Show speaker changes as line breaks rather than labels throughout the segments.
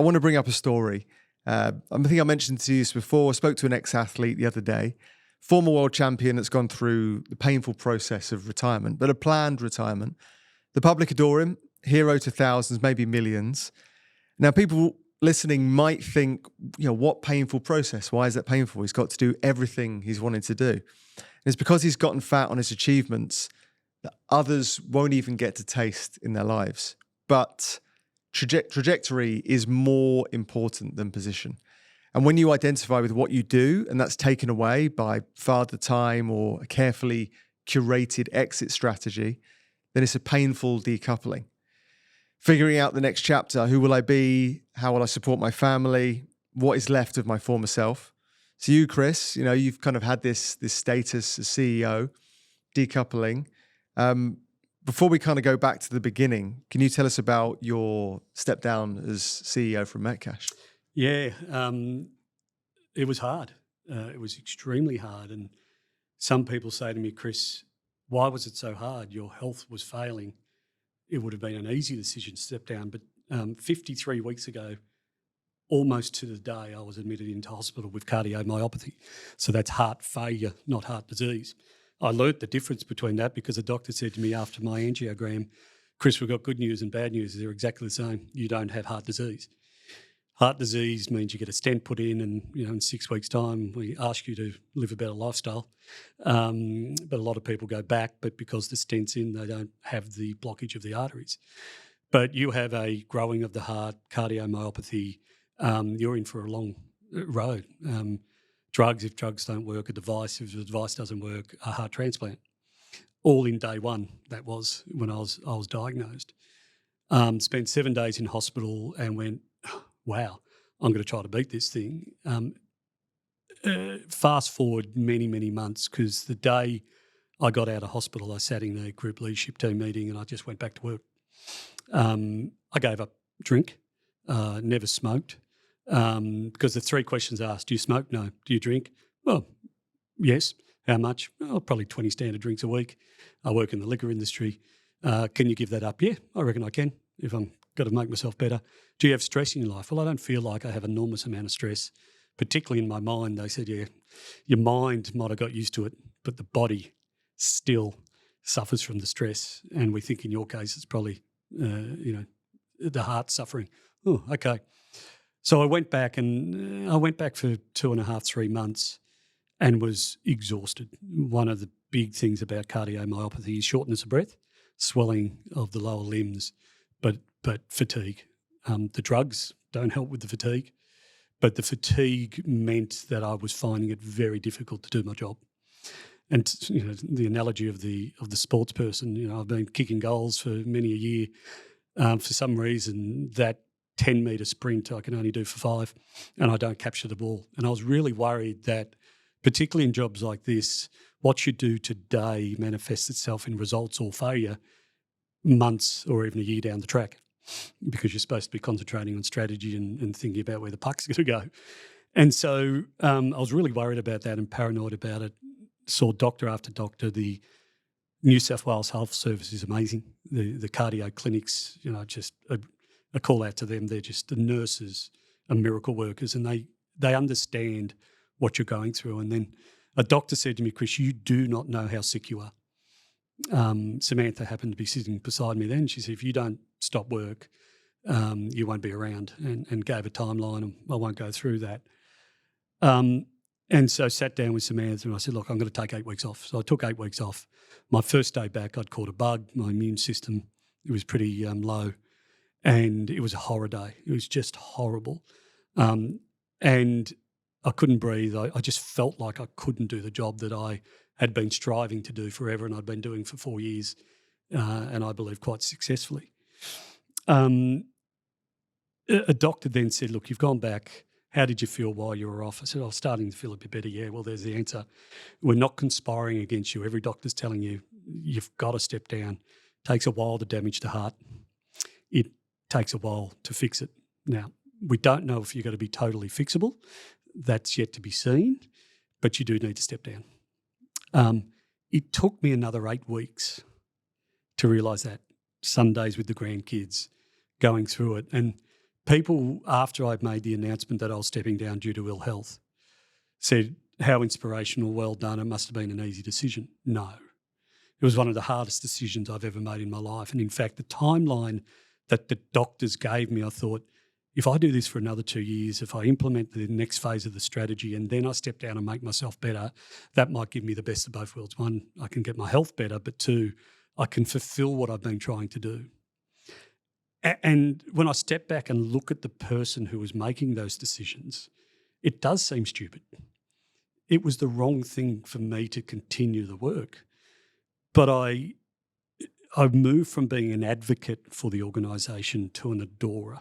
I want to bring up a story. I think I mentioned to you this before. I spoke to an ex-athlete the other day, former world champion that's gone through the painful process of retirement, but a planned retirement. The public adore him, hero to thousands, maybe millions. Now, people listening might think, what painful process? Why is that painful? He's got to do everything he's wanted to do. And it's because he's gotten fat on his achievements that others won't even get to taste in their lives. But trajectory is more important than position. And when you identify with what you do, and that's taken away by father time or a carefully curated exit strategy, then it's a painful decoupling. Figuring out the next chapter, who will I be? How will I support my family? What is left of my former self? So you, Chris, you've kind of had this status as CEO, decoupling. Before we kind of go back to the beginning, can you tell us about your step down as CEO from Metcash?
Yeah, it was hard. It was extremely hard. And some people say to me, Chris, why was it so hard? Your health was failing. It would have been an easy decision to step down. But 53 weeks ago, almost to the day, I was admitted into hospital with cardiomyopathy. So that's heart failure, not heart disease. I learnt the difference between that because a doctor said to me after my angiogram, Chris, we've got good news and bad news. They're exactly the same. You don't have heart disease. Heart disease means you get a stent put in and, in 6 weeks' time, we ask you to live a better lifestyle. But a lot of people go back, but because the stent's in, they don't have the blockage of the arteries. But you have a growing of the heart, cardiomyopathy, you're in for a long road. Drugs, if drugs don't work, a device, if the device doesn't work, a heart transplant. All in day one, that was when I was diagnosed. Spent 7 days in hospital and went, wow, I'm going to try to beat this thing. Fast forward many, many months, because the day I got out of hospital, I sat in a group leadership team meeting and I just went back to work. I gave up drink, never smoked. Because the 3 questions asked, do you smoke? No. Do you drink? Well, yes. How much? Oh, probably 20 standard drinks a week. I work in the liquor industry. Can you give that up? Yeah, I reckon I can if I'm got to make myself better. Do you have stress in your life? Well, I don't feel like I have an enormous amount of stress, particularly in my mind. They said, yeah, your mind might have got used to it, but the body still suffers from the stress. And we think in your case it's probably, the heart suffering. Oh, okay. So I went back for 2.5, 3 months and was exhausted. One of the big things about cardiomyopathy is shortness of breath, swelling of the lower limbs, but fatigue. The drugs don't help with the fatigue, but the fatigue meant that I was finding it very difficult to do my job. And the analogy of the sports person, I've been kicking goals for many a year. For some reason, that 10-metre sprint I can only do for 5 and I don't capture the ball. And I was really worried that, particularly in jobs like this, what you do today manifests itself in results or failure months or even a year down the track, because you're supposed to be concentrating on strategy and thinking about where the puck's going to go. And so I was really worried about that and paranoid about it. Saw doctor after doctor. The New South Wales Health Service is amazing. The cardio clinics, just a call out to them. They're just, the nurses are miracle workers and they understand what you're going through. And then a doctor said to me, Chris, you do not know how sick you are. Samantha happened to be sitting beside me then. She said, if you don't stop work, you won't be around, and gave a timeline, and I won't go through that. And so sat down with Samantha and I said, look, I'm going to take 8 weeks off. So I took 8 weeks off. My first day back, I'd caught a bug. My immune system, it was pretty low. And it was a horror day. It was just horrible. And I couldn't breathe. I just felt like I couldn't do the job that I had been striving to do forever and I'd been doing for 4 years, and I believe quite successfully. A doctor then said, look, you've gone back. How did you feel while you were off? I said, I was starting to feel a bit better. Yeah, well, there's the answer. We're not conspiring against you. Every doctor's telling you you've got to step down. It takes a while to damage the heart. It takes a while to fix it. Now, we don't know if you're going to be totally fixable. That's yet to be seen, but you do need to step down. It took me another 8 weeks to realise that. Sundays with the grandkids, going through it. And people, after I'd made the announcement that I was stepping down due to ill health, said, how inspirational, well done, it must have been an easy decision. No. It was one of the hardest decisions I've ever made in my life. And in fact, the timeline that the doctors gave me, I thought, if I do this for another 2 years, if I implement the next phase of the strategy and then I step down and make myself better, that might give me the best of both worlds. One, I can get my health better, but two, I can fulfill what I've been trying to do. And when I step back and look at the person who was making those decisions, it does seem stupid. It was the wrong thing for me to continue the work. But I moved from being an advocate for the organisation to an adorer.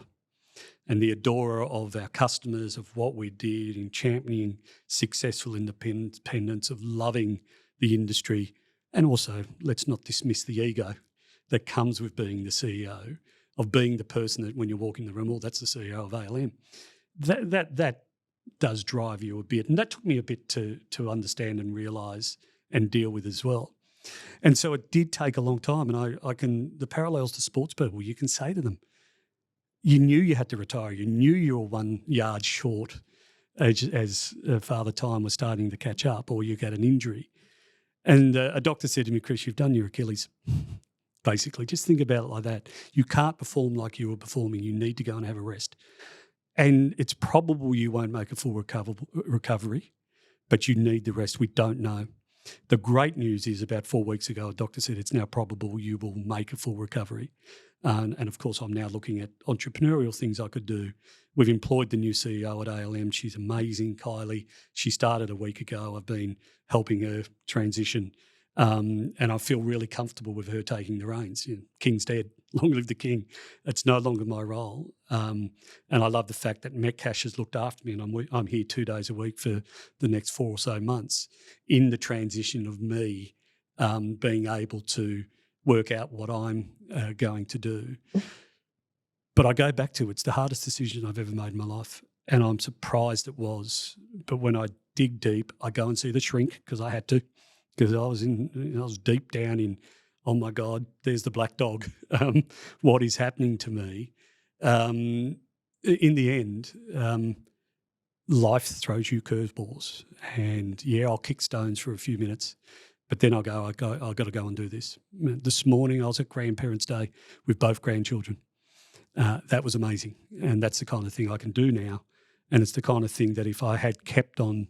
And the adorer of our customers, of what we did in championing successful independence, of loving the industry. And also, let's not dismiss the ego that comes with being the CEO, of being the person that when you walk in the room, oh, that's the CEO of ALM. That does drive you a bit. And that took me a bit to understand and realise and deal with as well. And so it did take a long time. And I can, the parallels to sports people, you can say to them, you knew you had to retire. You knew you were 1 yard short as Father Time was starting to catch up, or you got an injury. And a doctor said to me, Chris, you've done your Achilles. Basically, just think about it like that. You can't perform like you were performing. You need to go and have a rest. And it's probable you won't make a full recovery, but you need the rest. We don't know. The great news is about 4 weeks ago, a doctor said it's now probable you will make a full recovery. And of course, I'm now looking at entrepreneurial things I could do. We've employed the new CEO at ALM. She's amazing, Kylie. She started a week ago. I've been helping her transition. And I feel really comfortable with her taking the reins. You know, King's dead. Long live the King. It's no longer my role. And I love the fact that Metcash has looked after me, and I'm here 2 days a week for the next 4 or so months in the transition of me being able to work out what I'm going to do. But I go back to it's the hardest decision I've ever made in my life, and I'm surprised it was. But when I dig deep, I go and see the shrink because I had to. Because I was deep down in, oh my God, there's the black dog. What is happening to me? In the end, life throws you curveballs, and yeah, I'll kick stones for a few minutes, but then I've got to go and do this. This morning I was at Grandparents' Day with both grandchildren. That was amazing, and that's the kind of thing I can do now, and it's the kind of thing that if I had kept on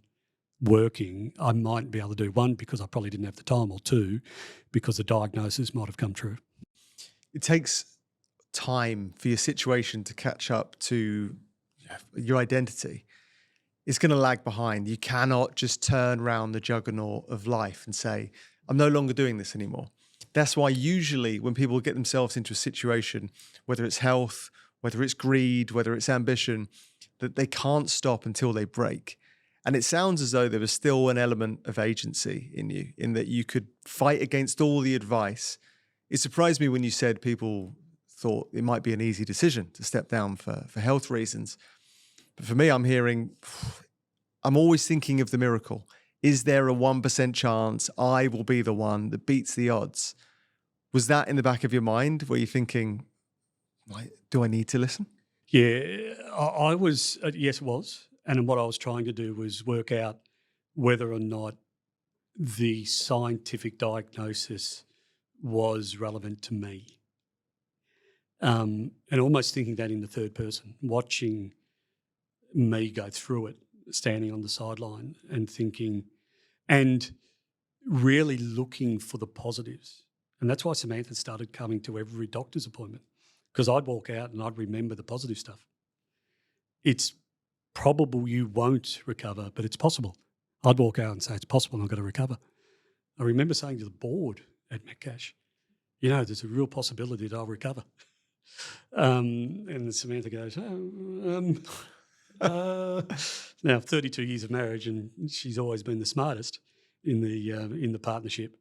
working, I might be able to do. One, because I probably didn't have the time, or two, because the diagnosis might have come true.
It takes time for your situation to catch up to your identity. It's going to lag behind. You cannot just turn around the juggernaut of life and say, I'm no longer doing this anymore. That's why usually when people get themselves into a situation, whether it's health, whether it's greed, whether it's ambition, that they can't stop until they break. And it sounds as though there was still an element of agency in you, in that you could fight against all the advice. It surprised me when you said people thought it might be an easy decision to step down for health reasons. But for me, I'm always thinking of the miracle. Is there a 1% chance I will be the one that beats the odds? Was that in the back of your mind? Were you thinking, do I need to listen?
Yeah, I was, yes, it was. And what I was trying to do was work out whether or not the scientific diagnosis was relevant to me. And almost thinking that in the third person, watching me go through it, standing on the sideline and thinking, and really looking for the positives. And that's why Samantha started coming to every doctor's appointment, because I'd walk out and I'd remember the positive stuff. It's probable you won't recover, but it's possible. I'd walk out and say, it's possible I'm going to recover. I remember saying to the board at Metcash, there's a real possibility that I'll recover. And Samantha goes, now 32 years of marriage, and she's always been the smartest in the partnership.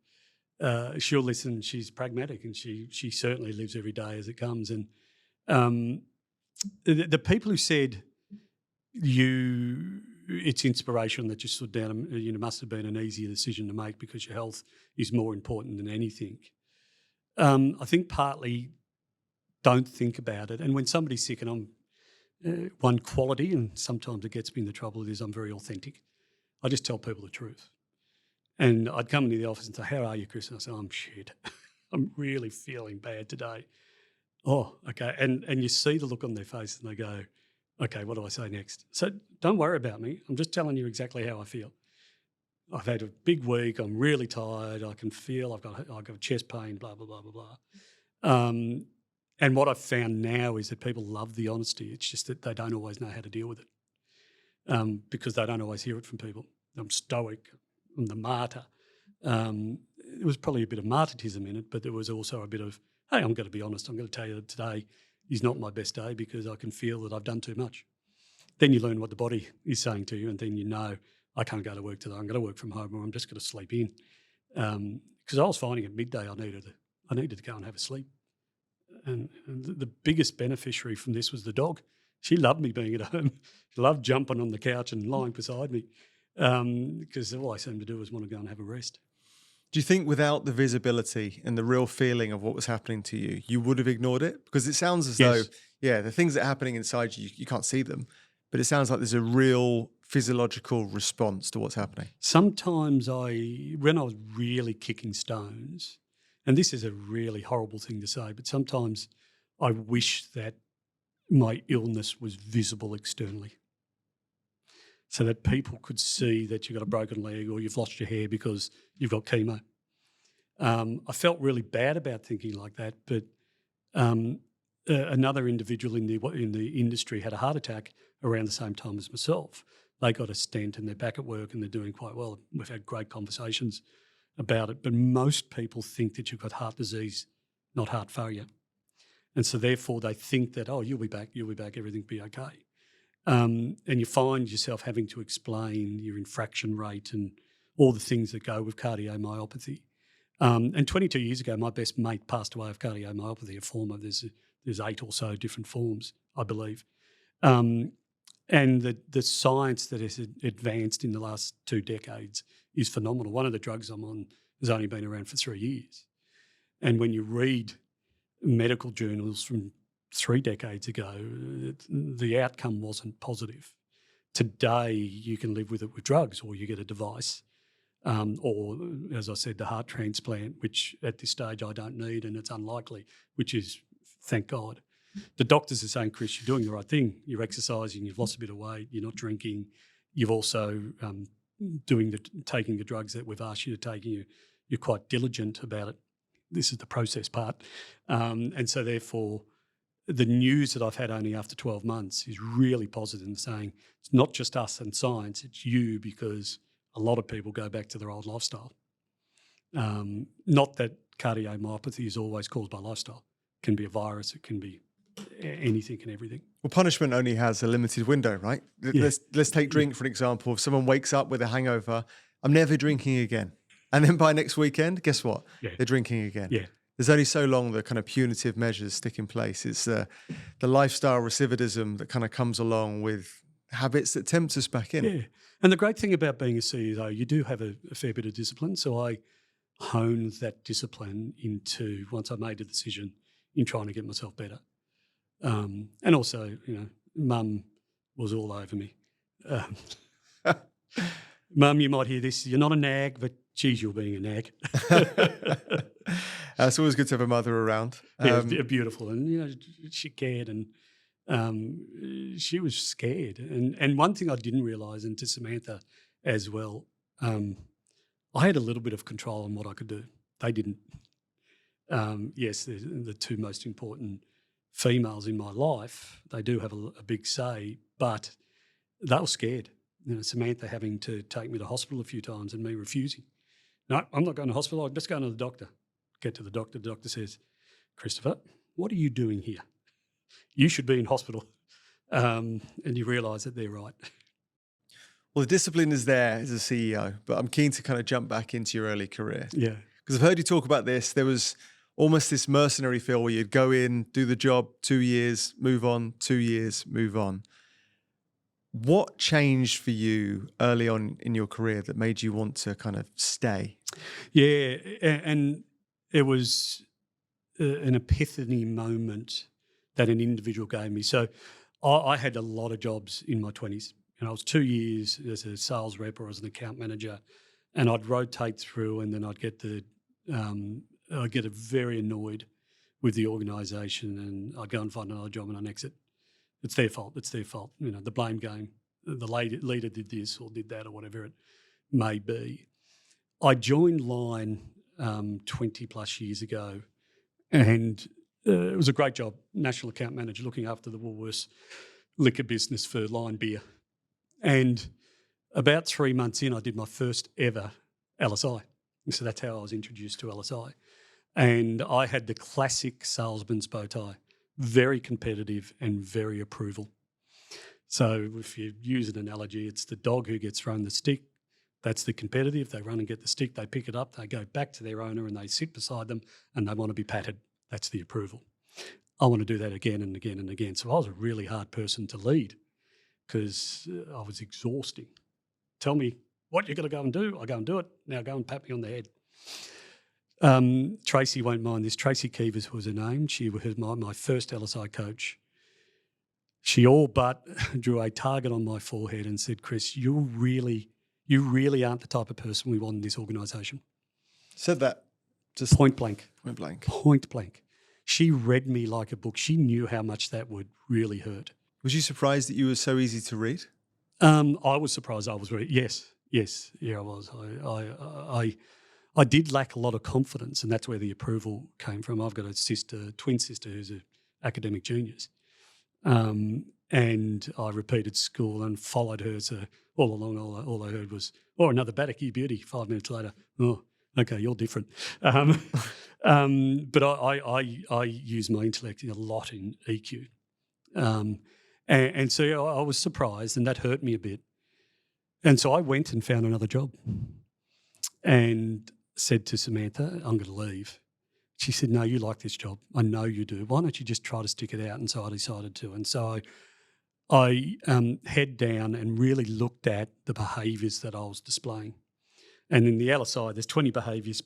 She'll listen. She's pragmatic, and she certainly lives every day as it comes. And the people who said it's inspiration that you stood down, must have been an easier decision to make because your health is more important than anything. I think partly don't think about it. And when somebody's sick, and one quality, and sometimes it gets me into trouble, is I'm very authentic. I just tell people the truth. And I'd come into the office and say, "How are you, Chris?" And I say, "I'm shit. I'm really feeling bad today." "Oh, okay." And you see the look on their face and they go, "Okay, what do I say next?" So don't worry about me. I'm just telling you exactly how I feel. I've had a big week. I'm really tired. I can feel I've got chest pain, blah, blah, blah, blah, blah. And what I've found now is that people love the honesty. It's just that they don't always know how to deal with it because they don't always hear it from people. I'm stoic. I'm the martyr. There was probably a bit of martyrdom in it, but there was also a bit of, hey, I'm going to be honest. I'm going to tell you that today is not my best day because I can feel that I've done too much. Then you learn what the body is saying to you, and then you know, I can't go to work today. I'm going to work from home, or I'm just going to sleep in. Because I was finding at midday I needed to go and have a sleep. And the biggest beneficiary from this was the dog. She loved me being at home. She loved jumping on the couch and lying beside me because all I seemed to do was want to go and have a rest.
Do you think without the visibility and the real feeling of what was happening to you, you would have ignored it? Because it sounds as though, the things that are happening inside you, you can't see them, but it sounds like there's a real physiological response to what's happening.
Sometimes when I was really kicking stones, and this is a really horrible thing to say, but sometimes I wish that my illness was visible externally so that people could see that you've got a broken leg or you've lost your hair because you've got chemo. I felt really bad about thinking like that, but another individual in the industry had a heart attack around the same time as myself. They got a stent and they're back at work and they're doing quite well. We've had great conversations about it, but most people think that you've got heart disease, not heart failure. And so therefore they think that, oh, you'll be back, everything will be okay. And you find yourself having to explain your infraction rate and all the things that go with cardiomyopathy. And 22 years ago, my best mate passed away of cardiomyopathy, a form of, there's 8 or so different forms, I believe. And the science that has advanced in the last 2 decades is phenomenal. One of the drugs I'm on has only been around for 3 years. And when you read medical journals from 3 decades ago, the outcome wasn't positive. Today, you can live with it with drugs, or you get a device, or, as I said, the heart transplant, which at this stage I don't need and it's unlikely, which is, thank God. The doctors are saying, Chris, you're doing the right thing. You're exercising, you've lost a bit of weight, you're not drinking, you've also taking the drugs that we've asked you to take, and you're quite diligent about it. This is the process part. And so therefore, the news that I've had only after 12 months is really positive in saying it's not just us and science, it's you, because a lot of people go back to their old lifestyle. Not that cardiomyopathy is always caused by lifestyle. It can be a virus, it can be anything and everything.
Well, punishment only has a limited window, right?
Yeah.
Let's take drink, for example. If someone wakes up with a hangover, I'm never drinking again. And then by next weekend, guess what?
Yeah.
They're drinking again.
Yeah.
There's only so long the kind of punitive measures stick in place. It's the lifestyle recidivism that kind of comes along with habits that tempt us back in.
Yeah. And the great thing about being a CEO, you do have a fair bit of discipline. So I honed that discipline into, once I made a decision, in trying to get myself better. And also, Mum was all over me. Mum, you might hear this. You're not a nag, but geez, you're being a nag.
It's always good to have a mother around.
Beautiful. And, she cared and she was scared. And one thing I didn't realise, and to Samantha as well, I had a little bit of control on what I could do. They didn't. Yes, the 2 most important females in my life, they do have a big say, but they were scared. Samantha having to take me to hospital a few times and me refusing. No, I'm not going to hospital. I'm just going to the doctor. Get to the doctor says, Christopher, what are you doing here? You should be in hospital. And you realise that they're right.
Well, the discipline is there as a CEO, but I'm keen to kind of jump back into your early career.
Yeah.
Because I've heard you talk about this. There was almost this mercenary feel where you'd go in, do the job, 2 years, move on, 2 years, move on. What changed for you early on in your career that made you want to kind of stay?
Yeah, and it was an epiphany moment that an individual gave me. So I had a lot of jobs in my 20s. I was 2 years as a sales rep or as an account manager, and I'd rotate through, and then I'd get very annoyed with the organisation, and I'd go and find another job and I'd exit. It's their fault. The blame game. The leader did this or did that or whatever it may be. I joined Lion 20 plus years ago, and it was a great job, national account manager, looking after the Woolworths liquor business for Lion Beer. And about 3 months in, I did my first ever LSI. So that's how I was introduced to LSI. And I had the classic salesman's bow tie, very competitive and very approval. So if you use an analogy, it's the dog who gets thrown the stick. That's the competitive. They run and get the stick, they pick it up, they go back to their owner and they sit beside them and they want to be patted. That's the approval. I want to do that again and again and again. So I was a really hard person to lead because I was exhausting. Tell me what you're going to go and do. I go and do it. Now go and pat me on the head. Tracy won't mind this. Tracy Keevers was her name. She was my first LSI coach. She all but drew a target on my forehead and said, Chris, you really aren't the type of person we want in this organisation.
Said that just
point blank.
Point blank.
Point blank. She read me like a book. She knew how much that would really hurt.
Was you surprised that you were so easy to read?
I was surprised I was ready. Yes, yeah, I was. I did lack a lot of confidence, and that's where the approval came from. I've got a twin sister who's an academic genius, and I repeated school and followed her. So all along, all I heard was, another Bataki beauty. 5 minutes later, okay, you're different. But I use my intellect a lot in EQ. And so I was surprised, and that hurt me a bit. And so I went and found another job and said to Samantha, I'm going to leave. She said, no, you like this job. I know you do. Why don't you just try to stick it out? And so I decided to. And so I head down and really looked at the behaviours that I was displaying. And in the LSI, there's 20 behaviours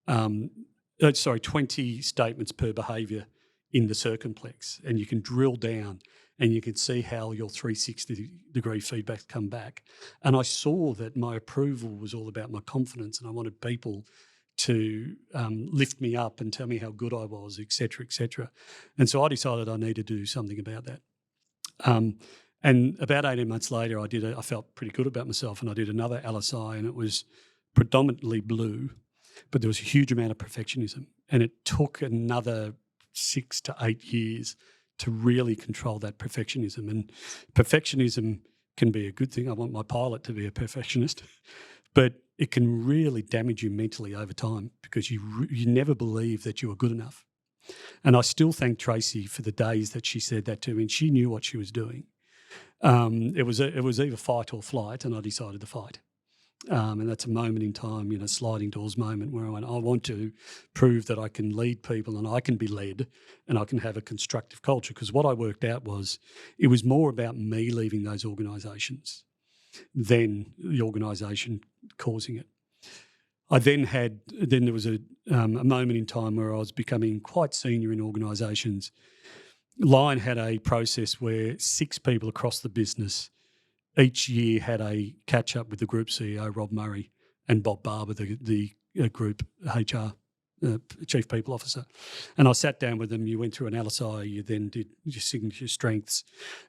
20 statements per behaviour in the circumplex. And you can drill down and you can see how your 360-degree feedbacks come back. And I saw that my approval was all about my confidence, and I wanted people to lift me up and tell me how good I was, et cetera, et cetera. And so I decided I needed to do something about that. And about 18 months later, I felt pretty good about myself, and I did another LSI, and it was predominantly blue, but there was a huge amount of perfectionism. And it took another 6 to 8 years to really control that perfectionism. And perfectionism can be a good thing. I want my pilot to be a perfectionist, but it can really damage you mentally over time because you never believe that you are good enough. And I still thank Tracy for the days that she said that to me, and she knew what she was doing. It was either fight or flight, and I decided to fight. And that's a moment in time, sliding doors moment where I want to prove that I can lead people and I can be led and I can have a constructive culture. Because what I worked out was it was more about me leaving those organisations than the organisation causing it. Then there was a moment in time where I was becoming quite senior in organisations. Lion had a process where 6 people across the business each year had a catch-up with the group CEO, Rob Murray, and Bob Barber, the group HR chief people officer. And I sat down with them. You went through an LSI, you then did your signature strengths,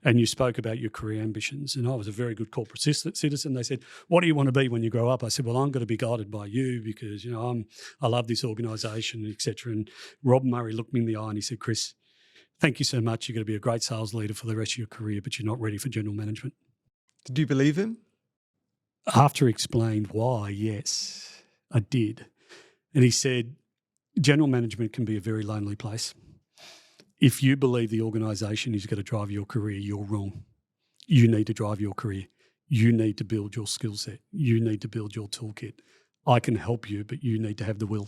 and you spoke about your career ambitions. And I was a very good corporate citizen. They said, what do you want to be when you grow up? I said, well, I'm going to be guided by you because, I love this organisation, et cetera. And Rob Murray looked me in the eye and he said, Chris, thank you so much. You're going to be a great sales leader for the rest of your career, but you're not ready for general management.
Did you believe him?
After he explained why, yes, I did. And he said, general management can be a very lonely place. If you believe the organisation is going to drive your career, you're wrong. You need to drive your career. You need to build your skill set. You need to build your toolkit. I can help you, but you need to have the will.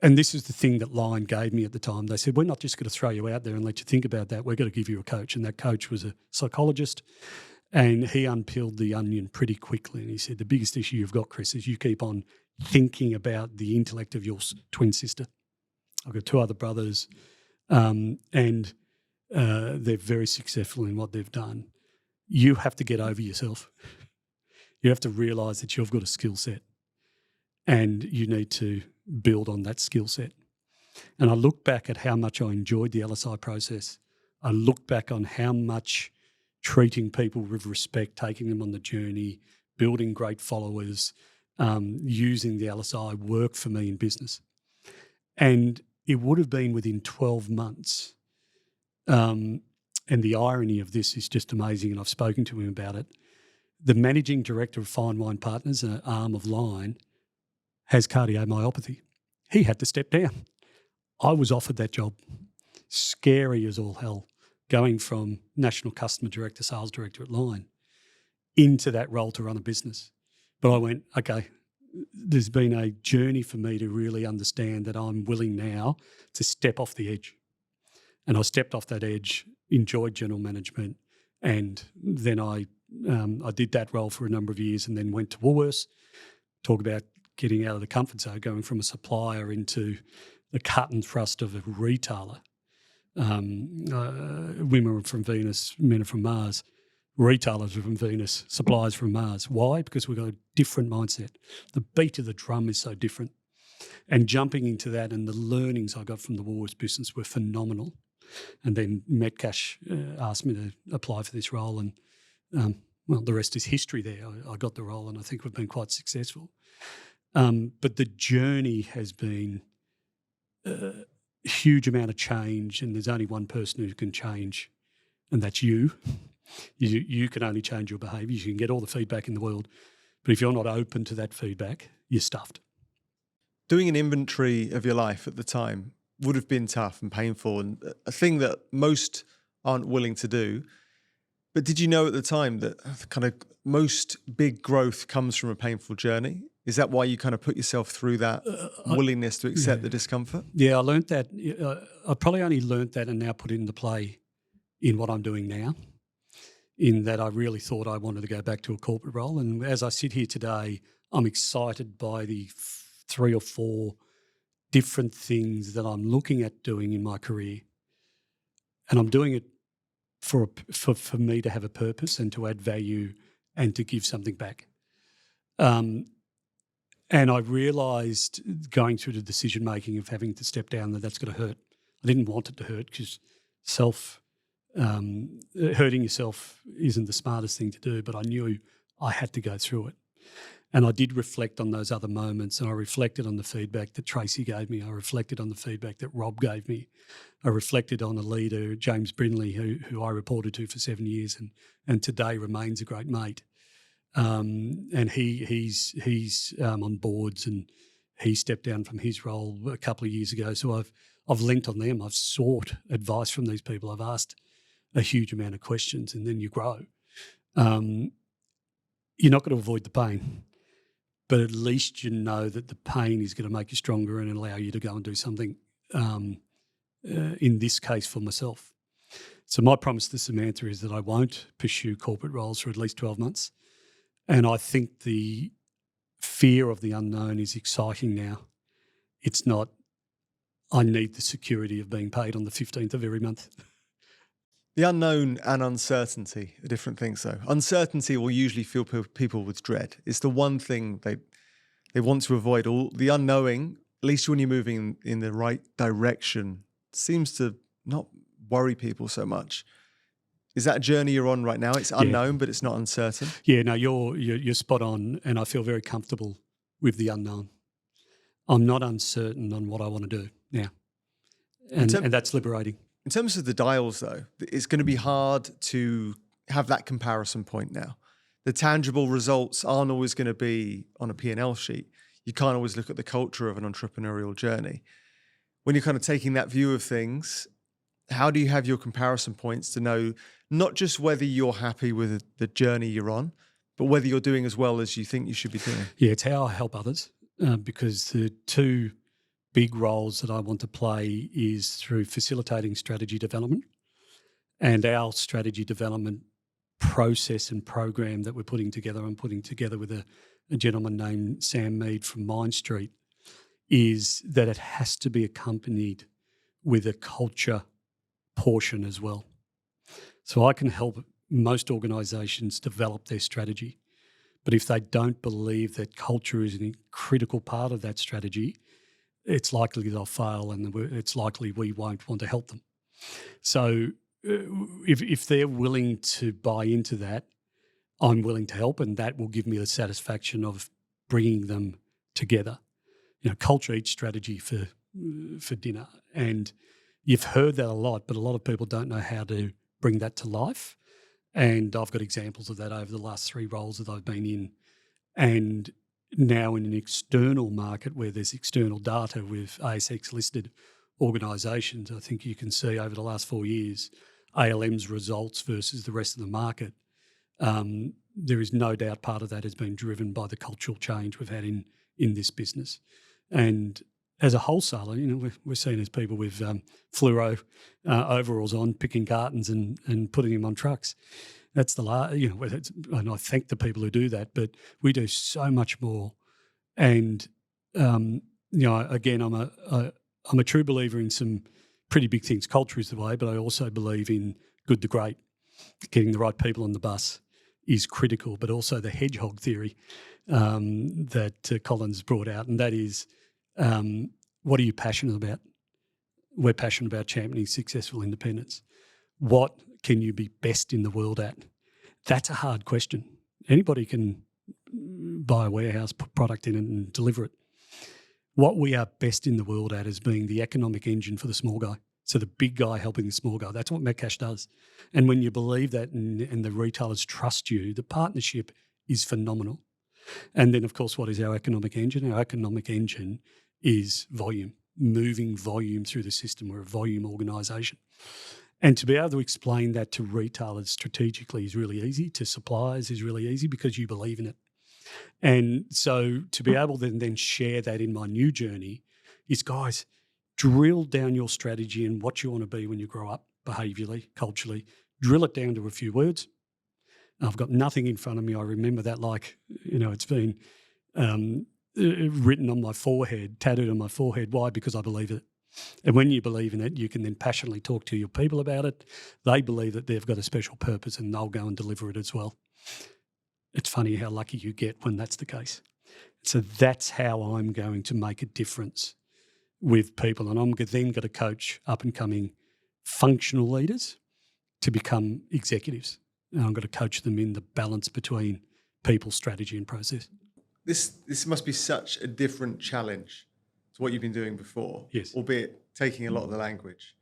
And this is the thing that Lion gave me at the time. They said, we're not just going to throw you out there and let you think about that. We're going to give you a coach. And that coach was a psychologist, and he unpeeled the onion pretty quickly. And he said, the biggest issue you've got, Chris, is you keep on thinking about the intellect of your twin sister. I've got 2 other brothers. And they're very successful in what they've done. You have to get over yourself. You have to realise that you've got a skill set and you need to build on that skill set. And I look back at how much I enjoyed the LSI process. I look back on how much treating people with respect, taking them on the journey, building great followers, using the LSI worked for me in business. And it would have been within 12 months. And the irony of this is just amazing, and I've spoken to him about it. The managing director of Fine Wine Partners, an arm of Line, has cardiomyopathy. He had to step down. I was offered that job. Scary as all hell, going from National Customer Director, Sales Director at Line into that role to run a business. But I went, okay, there's been a journey for me to really understand that I'm willing now to step off the edge. And I stepped off that edge, enjoyed general management, and then I did that role for a number of years and then went to Woolworths. Talk about getting out of the comfort zone, going from a supplier into the cut and thrust of a retailer. Women are from Venus, men are from Mars. Retailers are from Venus, suppliers from Mars. Why? Because we've got a different mindset. The beat of the drum is so different. And jumping into that and the learnings I got from the Woolworths business were phenomenal. And then Metcash asked me to apply for this role, and well, the rest is history there. I got the role and I think we've been quite successful. But the journey has been a huge amount of change, and there's only one person who can change, and that's you. You can only change your behaviour. You can get all the feedback in the world, but if you're not open to that feedback, you're stuffed.
Doing an inventory of your life at the time would have been tough and painful, and a thing that most aren't willing to do. But did you know at the time that kind of most big growth comes from a painful journey? Is that why you kind of put yourself through that willingness to accept the discomfort?
Yeah, I learnt that. I probably only learnt that and now put it into play in what I'm doing now, in that I really thought I wanted to go back to a corporate role. And as I sit here today, I'm excited by the 3 or 4 different things that I'm looking at doing in my career. And I'm doing it for me to have a purpose and to add value and to give something back. And I realised going through the decision-making of having to step down that that's going to hurt. I didn't want it to hurt because hurting yourself isn't the smartest thing to do, but I knew I had to go through it. And I did reflect on those other moments, and I reflected on the feedback that Tracy gave me. I reflected on the feedback that Rob gave me. I reflected on a leader, James Brindley, who I reported to for 7 years and today remains a great mate. And he's on boards, and he stepped down from his role a couple of years ago. So I've linked on them. I've sought advice from these people. I've asked a huge amount of questions, and then you grow. You're not going to avoid the pain, but at least you know that the pain is going to make you stronger and allow you to go and do something, in this case for myself. So my promise to Samantha is that I won't pursue corporate roles for at least 12 months. And I think the fear of the unknown is exciting now. It's not, I need the security of being paid on the 15th of every month.
The unknown and uncertainty are different things, though. Uncertainty will usually fill people with dread. It's the one thing they want to avoid. All the unknowing, at least when you're moving in the right direction, seems to not worry people so much. Is that a journey you're on right now? It's unknown, but it's not uncertain.
Yeah, no, you're spot on, and I feel very comfortable with the unknown. I'm not uncertain on what I want to do now, and that's liberating.
In terms of the dials, though, it's going to be hard to have that comparison point now. The tangible results aren't always going to be on a P&L sheet. You can't always look at the culture of an entrepreneurial journey. When you're kind of taking that view of things, how do you have your comparison points to know not just whether you're happy with the journey you're on, but whether you're doing as well as you think you should be doing?
Yeah, it's how I help others, because the 2 big roles that I want to play is through facilitating strategy development, and our strategy development process and program that we're putting together, I'm putting together with a gentleman named Sam Mead from Mine Street, is that it has to be accompanied with a culture portion as well. So I can help most organisations develop their strategy. But if they don't believe that culture is a critical part of that strategy, it's likely they'll fail, and it's likely we won't want to help them. So if they're willing to buy into that, I'm willing to help, and that will give me the satisfaction of bringing them together. Culture eats strategy for dinner, and you've heard that a lot, but a lot of people don't know how to bring that to life. And I've got examples of that over the last 3 roles that I've been in. And now in an external market where there's external data with ASX-listed organisations, I think you can see over the last 4 years, ALM's results versus the rest of the market. There is no doubt part of that has been driven by the cultural change we've had in this business. And as a wholesaler, we're seen as people with fluoro overalls on, picking cartons and putting them on trucks. That's and I thank the people who do that, but we do so much more. And again, I'm a true believer in some pretty big things. Culture is the way, but I also believe in good to great. Getting the right people on the bus is critical, but also the hedgehog theory that Collins brought out, and that is, what are you passionate about? We're passionate about championing successful independence. What can you be best in the world at? That's a hard question. Anybody can buy a warehouse, put product in it and deliver it. What we are best in the world at is being the economic engine for the small guy. So the big guy helping the small guy. That's what Metcash does. And when you believe that and the retailers trust you, the partnership is phenomenal. And then, of course, what is our economic engine? Our economic engine is volume, moving volume through the system. We're a volume organisation. And to be able to explain that to retailers strategically is really easy, to suppliers is really easy because you believe in it. And so to be able to then share that in my new journey is, guys, drill down your strategy and what you want to be when you grow up, behaviourally, culturally. Drill it down to a few words. I've got nothing in front of me. I remember that like, it's been written on my forehead, tattooed on my forehead. Why? Because I believe it. And when you believe in it, you can then passionately talk to your people about it. They believe that they've got a special purpose and they'll go and deliver it as well. It's funny how lucky you get when that's the case. So that's how I'm going to make a difference with people. And I'm then going to coach up-and-coming functional leaders to become executives. And I'm going to coach them in the balance between people, strategy and process.
This must be such a different challenge to what you've been doing before,
yes,
albeit taking a lot of the language.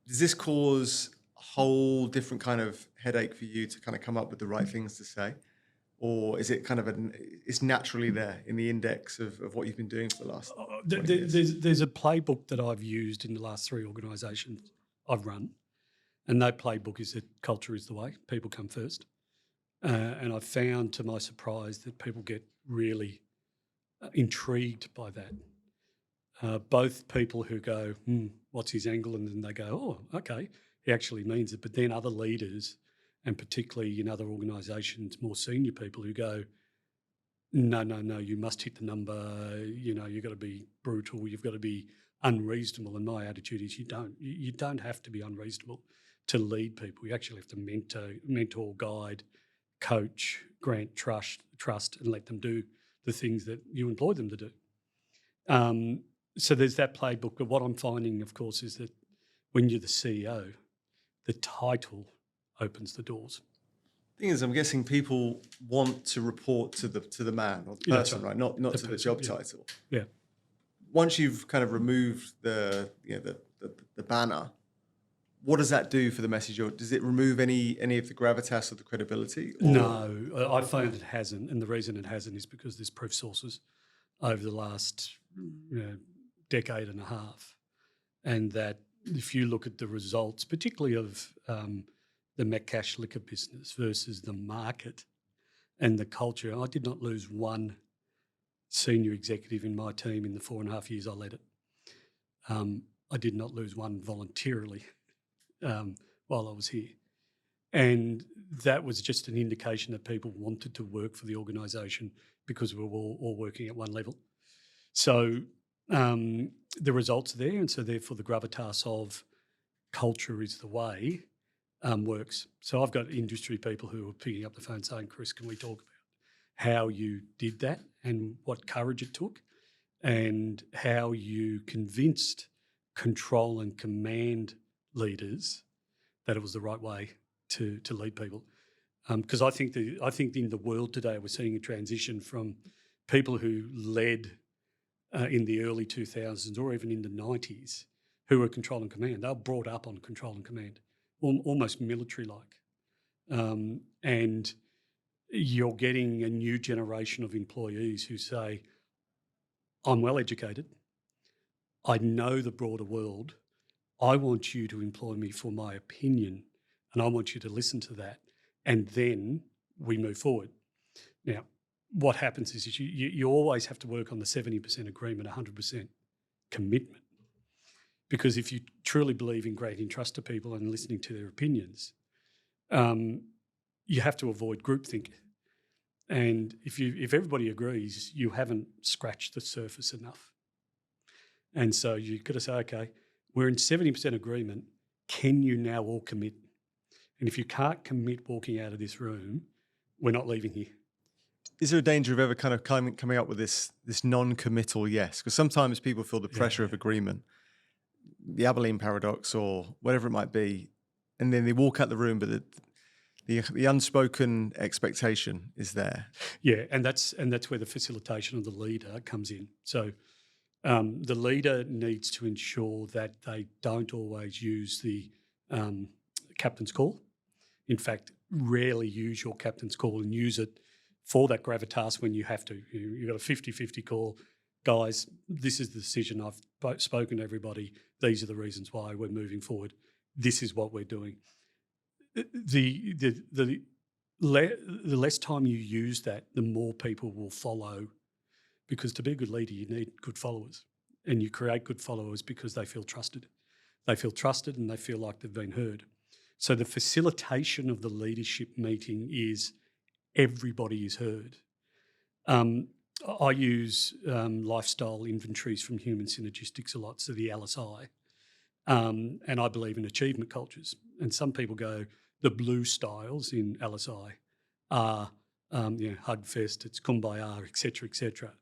Does this cause a whole different kind of headache for you to kind of come up with the right things to say? Or is it kind of it's naturally there in the index of what you've been doing for the last 20 years?
There's a playbook that I've used in the last 3 organisations I've run, and that playbook is that culture is the way, people come first. And I've found, to my surprise, that people get really intrigued by that. Both people who go, what's his angle? And then they go, oh, okay, he actually means it. But then other leaders, and particularly in other organisations, more senior people who go, no, you must hit the number, you've got to be brutal, you've got to be unreasonable. And my attitude is you don't have to be unreasonable to lead people. You actually have to mentor, guide, coach, grant trust and let them do the things that you employ them to do. So there's that playbook. But what I'm finding, of course, is that when you're the CEO, the title opens the doors.
The thing is, I'm guessing people want to report to the man or the person, right? Not to the job title.
Yeah.
Once you've kind of removed the banner, what does that do for the message? Or does it remove any of the gravitas or the credibility? Or?
No, I find it hasn't, and the reason it hasn't is because there's proof sources over the last decade and a half, and that if you look at the results, particularly of the Metcash Liquor business versus the market and the culture, I did not lose one senior executive in my team in the 4.5 years I led it. I did not lose one voluntarily while I was here. And that was just an indication that people wanted to work for the organisation because we were all working at one level. So the results are there, and so therefore the gravitas of culture is the way works. So I've got industry people who are picking up the phone saying, Chris, can we talk about how you did that and what courage it took and how you convinced control and command leaders that it was the right way to lead people. Because I think in the world today we're seeing a transition from people who led in the early 2000s or even in the 90s who were control and command. They were brought up on control and command, almost military-like. And you're getting a new generation of employees who say, I'm well educated, I know the broader world, I want you to employ me for my opinion and I want you to listen to that, and then we move forward. Now, what happens is you always have to work on the 70% agreement, 100% commitment. Because if you truly believe in granting trust to people and listening to their opinions, you have to avoid groupthink. And if everybody agrees, you haven't scratched the surface enough. And so you've got to say, okay, we're in 70% agreement. Can you now all commit? And if you can't commit walking out of this room, we're not leaving here.
Is there a danger of ever kind of coming up with this non-committal yes? Because sometimes people feel the pressure of agreement, the Abilene paradox or whatever it might be, and then they walk out the room, but the unspoken expectation is there.
Yeah, and that's where the facilitation of the leader comes in. So the leader needs to ensure that they don't always use the captain's call. In fact, rarely use your captain's call and use it for that gravitas when you have to. You've got a 50-50 call. Guys, this is the decision. I've spoken to everybody. These are the reasons why we're moving forward. This is what we're doing. The less time you use that, the more people will follow, because to be a good leader, you need good followers, and you create good followers because they feel trusted. They feel trusted and they feel like they've been heard. So the facilitation of the leadership meeting is everybody is heard. I use lifestyle inventories from human synergistics a lot, so the LSI, and I believe in achievement cultures. And some people go, the blue styles in LSI are hug fest, it's kumbaya, etc., etc.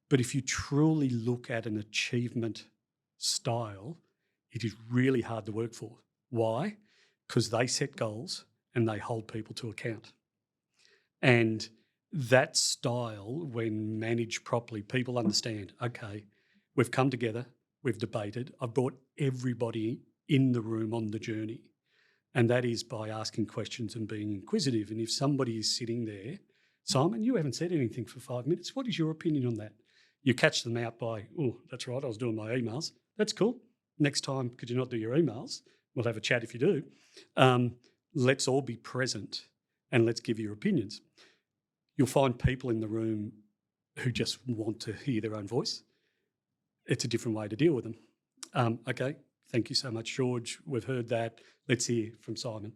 But if you truly look at an achievement style, it is really hard to work for. Why? Because they set goals and they hold people to account. And that style, when managed properly, people understand, okay, we've come together, we've debated, I've brought everybody in the room on the journey. And that is by asking questions and being inquisitive. And if somebody is sitting there, Simon, you haven't said anything for 5 minutes. What is your opinion on that? You catch them out by, oh, that's right, I was doing my emails. That's cool. Next time, could you not do your emails? We'll have a chat if you do. Let's all be present and let's give your opinions. You'll find people in the room who just want to hear their own voice. It's a different way to deal with them. Okay, thank you so much, George. We've heard that. Let's hear from Simon.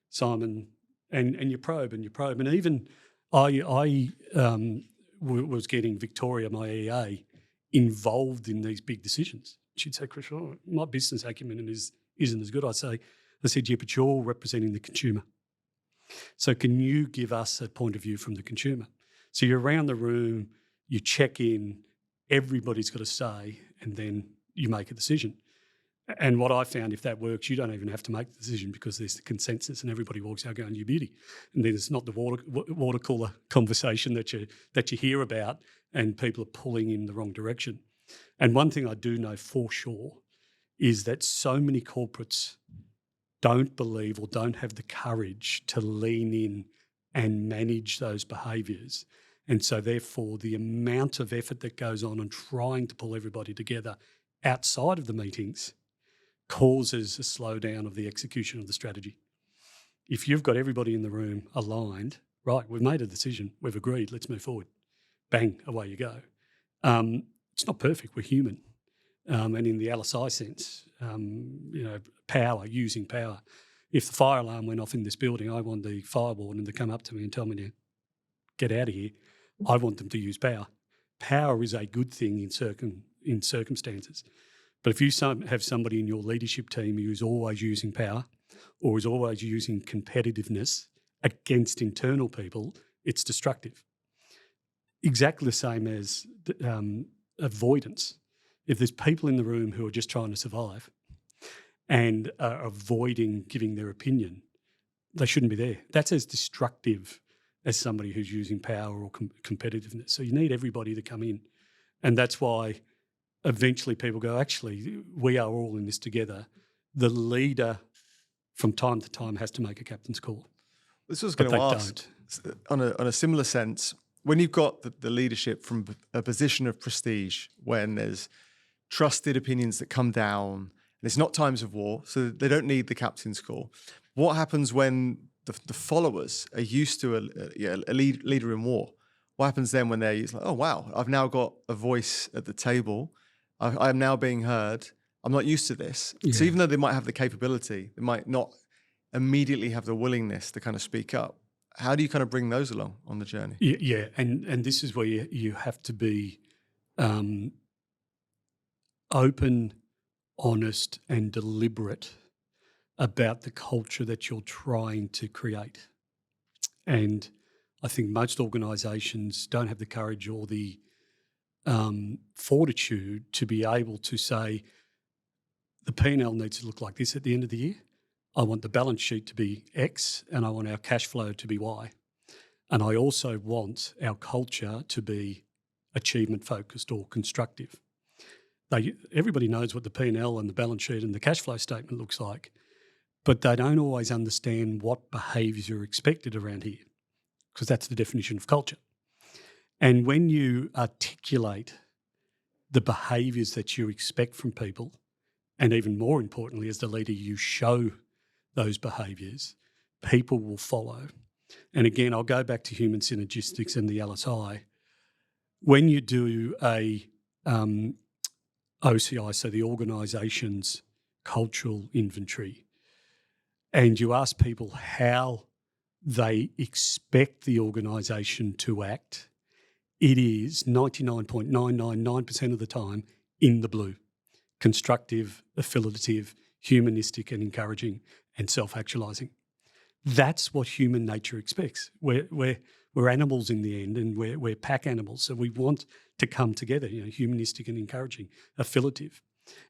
Simon, and you probe and you probe. And even I was getting Victoria, my EA, involved in these big decisions. She'd say, Chris, my business acumen isn't as good. I said, yeah, but you're representing the consumer. So can you give us a point of view from the consumer? So you're around the room, you check in, everybody's got a say, and then you make a decision. And what I found, if that works, you don't even have to make the decision because there's the consensus and everybody walks out going, you beauty. And then it's not the water cooler conversation that you hear about and people are pulling in the wrong direction. And one thing I do know for sure is that so many corporates don't believe or don't have the courage to lean in and manage those behaviours. And so therefore the amount of effort that goes on and trying to pull everybody together outside of the meetings causes a slowdown of the execution of the strategy. If you've got everybody in the room aligned, right, we've made a decision, we've agreed, let's move forward. Bang, away you go. It's not perfect, we're human. And in the LSI sense, power, using power. If the fire alarm went off in this building, I want the fire warden to come up to me and tell me to get out of here. I want them to use power. Power is a good thing in circumstances. But if you have somebody in your leadership team who's always using power or is always using competitiveness against internal people, it's destructive. Exactly the same as avoidance. If there's people in the room who are just trying to survive and are avoiding giving their opinion, they shouldn't be there. That's as destructive as somebody who's using power or competitiveness. So you need everybody to come in. And that's why eventually people go, actually, we are all in this together. The leader from time to time has to make a captain's call.
This was going to ask, on a similar sense, when you've got the leadership from a position of prestige, when there's trusted opinions that come down, and it's not times of war, so they don't need the captain's call. What happens when the followers are used to a leader in war? What happens then when they're like, oh, wow, I've now got a voice at the table. I am now being heard. I'm not used to this. Yeah. So even though they might have the capability, they might not immediately have the willingness to kind of speak up. How do you kind of bring those along on the journey?
Yeah, and this is where you have to be open, honest and deliberate about the culture that you're trying to create. And I think most organisations don't have the courage or the fortitude to be able to say, the P&L needs to look like this at the end of the year. I want the balance sheet to be X and I want our cash flow to be Y. And I also want our culture to be achievement-focused or constructive. Everybody knows what the P&L and the balance sheet and the cash flow statement looks like, but they don't always understand what behaviours are expected around here, because that's the definition of culture. And when you articulate the behaviours that you expect from people, and even more importantly, as the leader, you show those behaviours, people will follow. And again, I'll go back to human synergistics and the LSI. When you do a OCI, so the organisation's cultural inventory, and you ask people how they expect the organisation to act, it is 99.999% of the time in the blue. Constructive, affiliative, humanistic and encouraging and self-actualising. That's what human nature expects. We're animals in the end, and we're pack animals, so we want to come together, humanistic and encouraging, affiliative.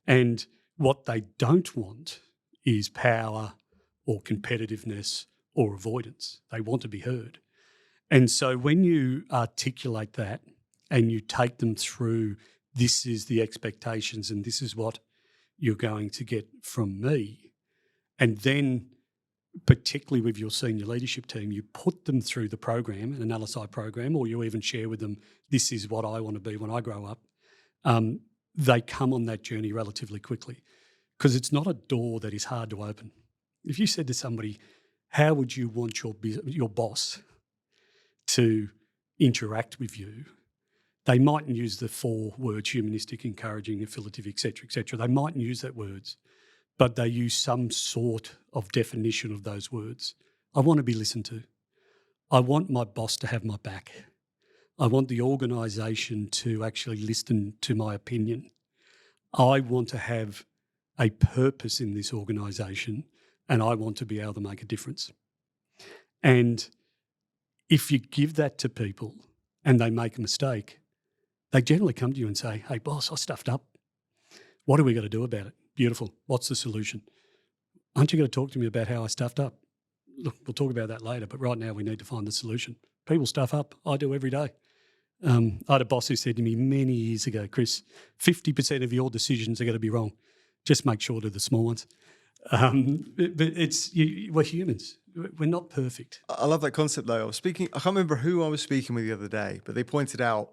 And what they don't want is power or competitiveness or avoidance. They want to be heard. And so when you articulate that and you take them through, this is the expectations and this is what you're going to get from me, and then particularly with your senior leadership team, you put them through the program, an LSI program, or you even share with them, this is what I want to be when I grow up, they come on that journey relatively quickly, because it's not a door that is hard to open. If you said to somebody, how would you want your boss to interact with you, they mightn't use the 4 words, humanistic, encouraging, affiliative, et cetera, They mightn't use that words, but they use some sort of definition of those words. I want to be listened to. I want my boss to have my back. I want the organisation to actually listen to my opinion. I want to have a purpose in this organisation, and I want to be able to make a difference. And if you give that to people and they make a mistake, they generally come to you and say, hey, boss, I stuffed up. What are we going to do about it? Beautiful. What's the solution? Aren't you going to talk to me about how I stuffed up? Look, we'll talk about that later, but right now we need to find the solution. People stuff up. I do every day. I had a boss who said to me many years ago, Chris, 50% of your decisions are going to be wrong. Just make sure to the small ones. But we're humans. We're not perfect.
I love that concept, though. I can't remember who I was speaking with the other day, but they pointed out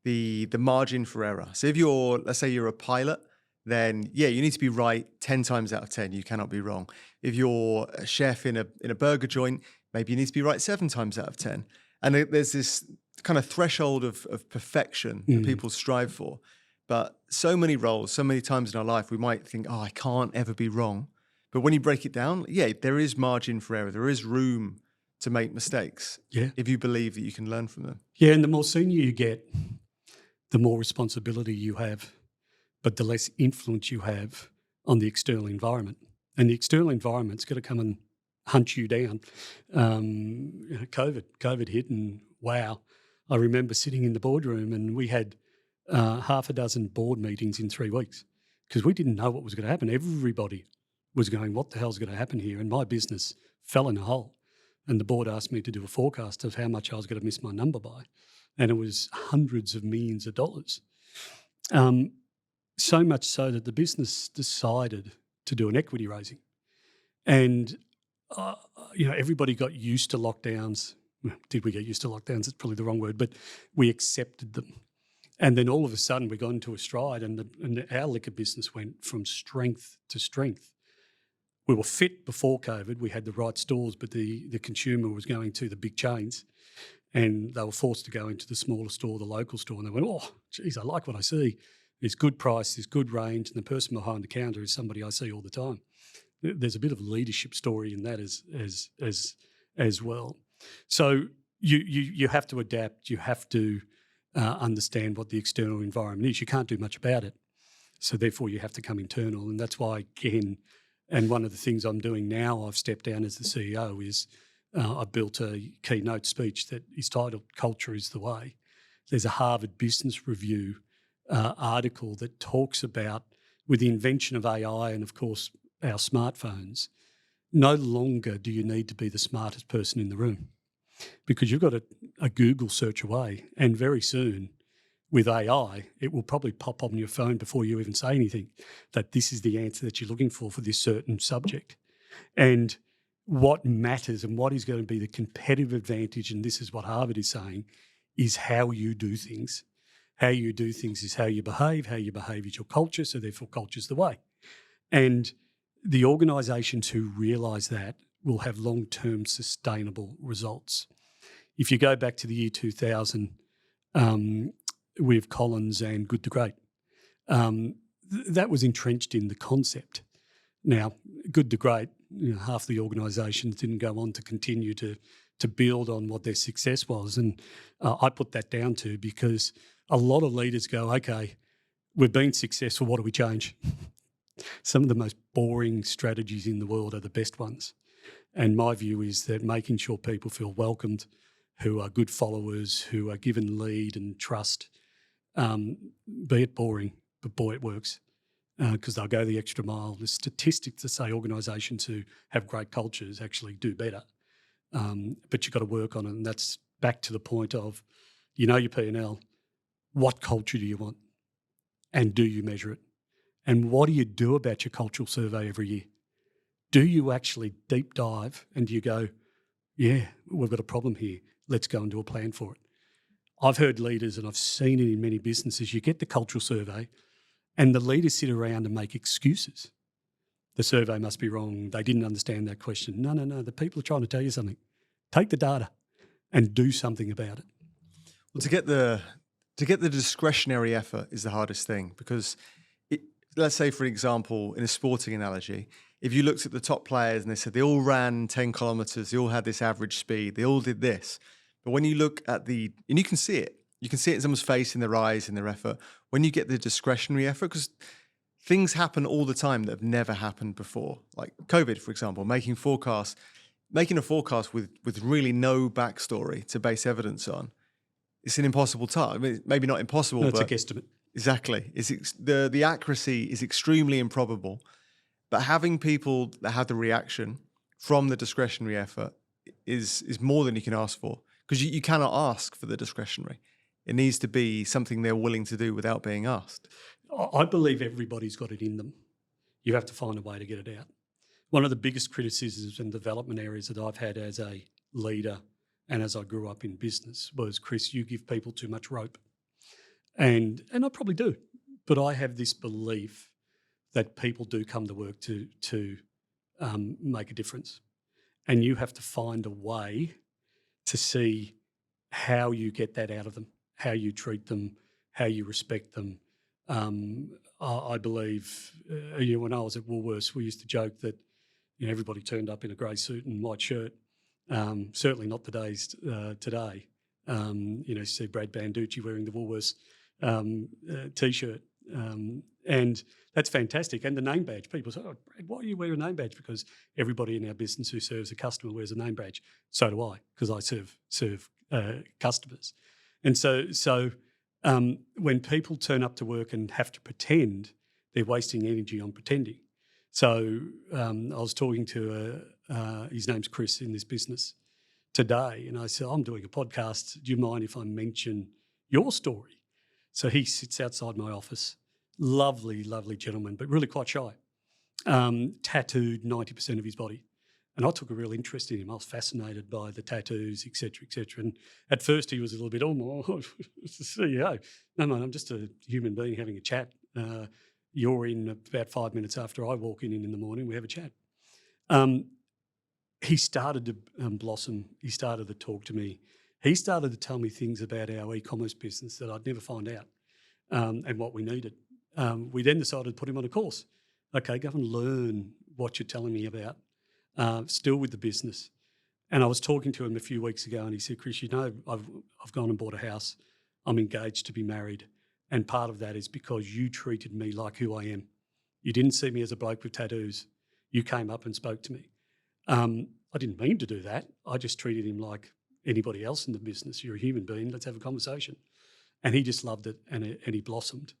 the margin for error. So if let's say you're a pilot, then yeah, you need to be right 10 times out of 10. You cannot be wrong. If you're a chef in a burger joint, maybe you need to be right 7 times out of 10. And there's this kind of threshold of perfection that people strive for. But so many roles, so many times in our life, we might think, oh, I can't ever be wrong. But when you break it down, yeah, there is margin for error. There is room to make mistakes.
Yeah.
If you believe that you can learn from them.
Yeah, and the more senior you get, the more responsibility you have but the less influence you have on the external environment. And the external environment's got to come and hunt you down. COVID hit, and wow, I remember sitting in the boardroom and we had half a dozen board meetings in 3 weeks because we didn't know what was going to happen. Everybody was going, what the hell's going to happen here? And my business fell in a hole. And the board asked me to do a forecast of how much I was going to miss my number by. And it was hundreds of millions of dollars. So much so that the business decided to do an equity raising. And, everybody got used to lockdowns. Did we get used to lockdowns? It's probably the wrong word, but we accepted them. And then all of a sudden we got into a stride and our liquor business went from strength to strength. We were fit before COVID. We had the right stores, but the consumer was going to the big chains and they were forced to go into the smaller store, the local store, and they went, oh, geez, I like what I see. There's good price, there's good range, and the person behind the counter is somebody I see all the time. There's a bit of a leadership story in that as well. So you have to adapt. You have to understand what the external environment is. You can't do much about it. So therefore you have to come internal. And that's why, again, and one of the things I'm doing now, I've stepped down as the CEO, is I built a keynote speech that is titled Culture is the Way. There's a Harvard Business Review article that talks about, with the invention of AI and, of course, our smartphones, no longer do you need to be the smartest person in the room because you've got a Google search away, and very soon with AI, it will probably pop on your phone before you even say anything that this is the answer that you're looking for this certain subject. And what matters and what is going to be the competitive advantage, and this is what Harvard is saying, is how you do things. How you do things is how you behave is your culture, so therefore culture's the way. And the organisations who realise that will have long-term sustainable results. If you go back to the year 2000 with Collins and Good to Great, that was entrenched in the concept. Now, Good to Great, half the organisations didn't go on to continue to build on what their success was. And I put that down to because a lot of leaders go, okay, we've been successful, what do we change? Some of the most boring strategies in the world are the best ones. And my view is that making sure people feel welcomed, who are good followers, who are given lead and trust, be it boring, but boy, it works because they'll go the extra mile. There's statistics that say organisations who have great cultures actually do better, but you've got to work on it. And that's back to the point of, your P&L, what culture do you want? And do you measure it? And what do you do about your cultural survey every year? Do you actually deep dive and do you go, yeah, we've got a problem here. Let's go and do a plan for it. I've heard leaders, and I've seen it in many businesses, you get the cultural survey and the leaders sit around and make excuses. The survey must be wrong. They didn't understand that question. No. The people are trying to tell you something. Take the data and do something about it.
Well, to get the discretionary effort is the hardest thing because let's say, for example, in a sporting analogy, if you looked at the top players and they said they all ran 10 kilometers, they all had this average speed, they all did this. But when you look at and you can see it in someone's face, in their eyes, in their effort, when you get the discretionary effort, because things happen all the time that have never happened before. Like COVID, for example, making a forecast with really no backstory to base evidence on. It's an impossible task. I mean, maybe not impossible,
but
it's
a guesstimate.
Exactly. The accuracy is extremely improbable, but having people that have the reaction from the discretionary effort is more than you can ask for, because you cannot ask for the discretionary. It needs to be something they're willing to do without being asked.
I believe everybody's got it in them. You have to find a way to get it out. One of the biggest criticisms and development areas that I've had as a leader and as I grew up in business was, Chris, you give people too much rope. And I probably do, but I have this belief that people do come to work to make a difference. And you have to find a way to see how you get that out of them, how you treat them, how you respect them. I believe, when I was at Woolworths, we used to joke that everybody turned up in a grey suit and white shirt. Certainly not today. You see Brad Banducci wearing the Woolworths T-shirt, And that's fantastic. And the name badge, people say, "Oh, Brad, why do you wear a name badge?" Because everybody in our business who serves a customer wears a name badge. So do I, because I serve customers. And so when people turn up to work and have to pretend, they're wasting energy on pretending. So I was talking to his name's Chris in this business today, and I said, "I'm doing a podcast. Do you mind if I mention your story?" So he sits outside my office. Lovely, lovely gentleman, but really quite shy. Tattooed 90% of his body. And I took a real interest in him. I was fascinated by the tattoos, et cetera, et cetera. And at first he was a little bit, it's the CEO. No, man, I'm just a human being having a chat. You're in about 5 minutes after I walk in the morning, we have a chat. He started to blossom. He started to talk to me. He started to tell me things about our e-commerce business that I'd never find out and what we needed. We then decided to put him on a course. Okay, go and learn what you're telling me about, still with the business. And I was talking to him a few weeks ago and he said, "Chris, you know, I've gone and bought a house. I'm engaged to be married. And part of that is because you treated me like who I am. You didn't see me as a bloke with tattoos. You came up and spoke to me. I didn't mean to do that. I just treated him like anybody else in the business. You're a human being. Let's have a conversation." And he just loved it and he blossomed.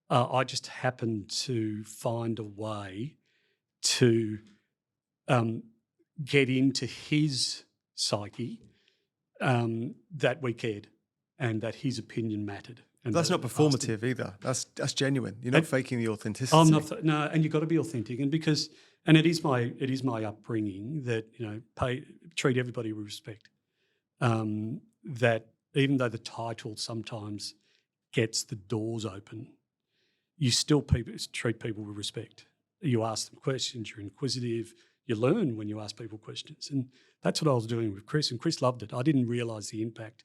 I just happened to find a way to get into his psyche that we cared and that his opinion mattered. And
that's not performative either. That's genuine. You're not faking the authenticity.
I'm not. No, and you've got to be authentic. And it is my upbringing that, you know, treat everybody with respect. That even though the title sometimes gets the doors open, you still treat people with respect. You ask them questions. You're inquisitive. You learn when you ask people questions, and that's what I was doing with Chris. And Chris loved it. I didn't realise the impact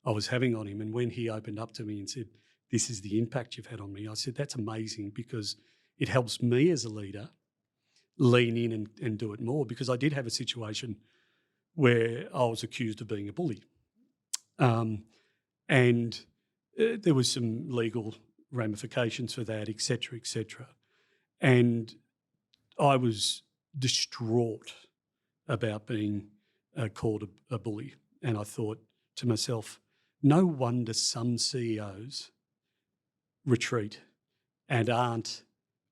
I was having on him. And when he opened up to me and said, "This is the impact you've had on me," I said, "That's amazing because it helps me as a leader lean in and do it more." Because I did have a situation where I was accused of being a bully. And there was some legal ramifications for that, et cetera, et cetera. And I was distraught about being called a bully. And I thought to myself, no wonder some CEOs retreat and aren't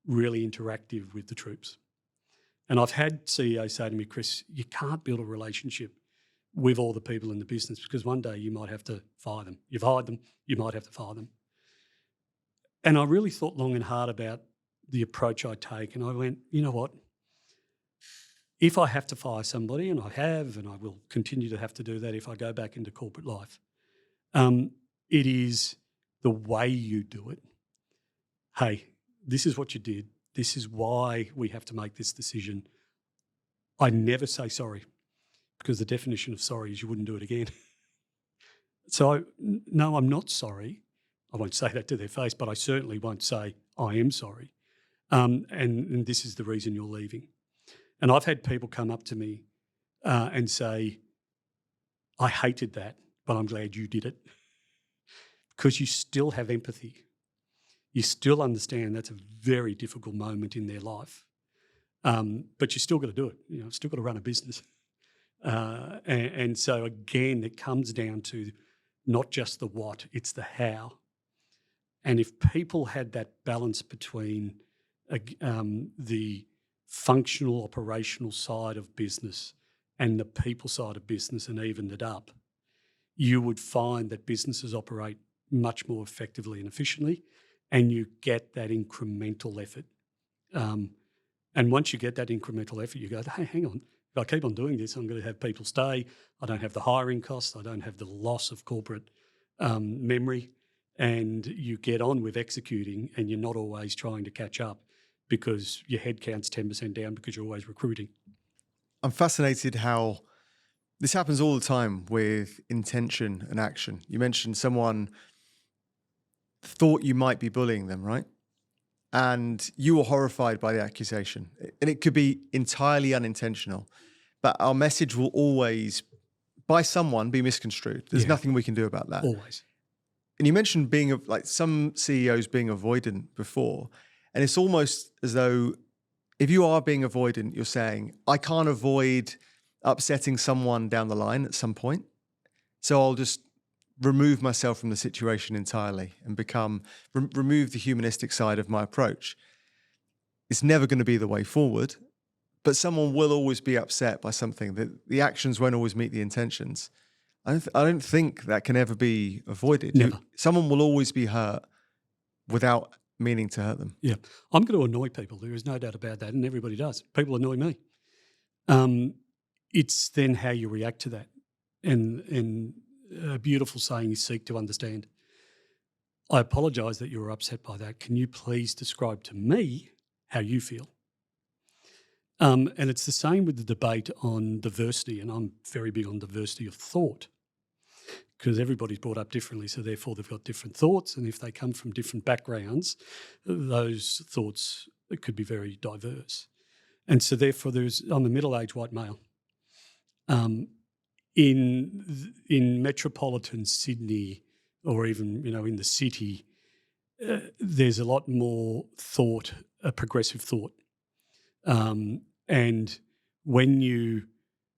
really interactive with the troops. And I've had CEOs say to me, "Chris, you can't build a relationship with all the people in the business because one day you might have to fire them. You've hired them, you might have to fire them." And I really thought long and hard about the approach I take. And I went, you know what? If I have to fire somebody, and I have, and I will continue to have to do that if I go back into corporate life, it is the way you do it. Hey, this is what you did. This is why we have to make this decision. I never say sorry because the definition of sorry is you wouldn't do it again. So, no, I'm not sorry. I won't say that to their face, but I certainly won't say I am sorry. And this is the reason you're leaving. And I've had people come up to me and say, "I hated that, but I'm glad you did it." Because you still have empathy. You still understand that's a very difficult moment in their life. But you still got to do it. You know, still got to run a business. And so again, it comes down to not just the what, it's the how. And if people had that balance between the functional, operational side of business and the people side of business and evened it up, you would find that businesses operate much more effectively and efficiently, and you get that incremental effort. And once you get that incremental effort, you go, "Hey, hang on, if I keep on doing this, I'm going to have people stay. I don't have the hiring costs. I don't have the loss of corporate memory." And you get on with executing and you're not always trying to catch up because your head count's 10% down because you're always recruiting.
I'm fascinated how this happens all the time with intention and action. You mentioned someone thought you might be bullying them, right? And you were horrified by the accusation. And it could be entirely unintentional, but our message will always, by someone, be misconstrued. There's nothing we can do about that.
Always.
And you mentioned being like some CEOs being avoidant before. And it's almost as though if you are being avoidant, you're saying, I can't avoid upsetting someone down the line at some point. So I'll just remove myself from the situation entirely and remove the humanistic side of my approach. It's never going to be the way forward, but someone will always be upset by something. That the actions won't always meet the intentions. I don't think that can ever be avoided.
Never.
Someone will always be hurt without meaning to hurt them.
Yeah. I'm going to annoy people. There is no doubt about that, and everybody does. People annoy me. It's then how you react to that. And a beautiful saying is seek to understand. I apologise that you were upset by that. Can you please describe to me how you feel? And it's the same with the debate on diversity, and I'm very big on diversity of thought because everybody's brought up differently, so therefore they've got different thoughts, and if they come from different backgrounds, those thoughts could be very diverse. And so therefore I'm a middle-aged white male. In metropolitan Sydney or even, in the city, there's a lot more thought, a progressive thought. And when you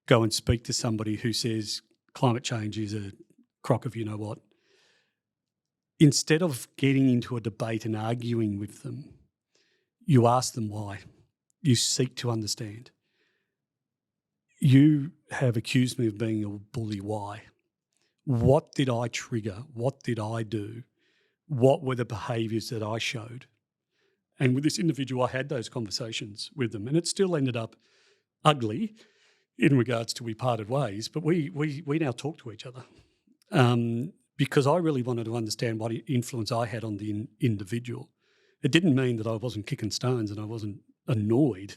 go and speak to somebody who says climate change is a crock of you-know-what, instead of getting into a debate and arguing with them, you ask them why. You seek to understand. You have accused me of being a bully. Why? What did I trigger? What did I do? What were the behaviours that I showed? And with this individual, I had those conversations with them, and it still ended up ugly in regards to we parted ways, but we now talk to each other because I really wanted to understand what influence I had on the individual. It didn't mean that I wasn't kicking stones and I wasn't annoyed,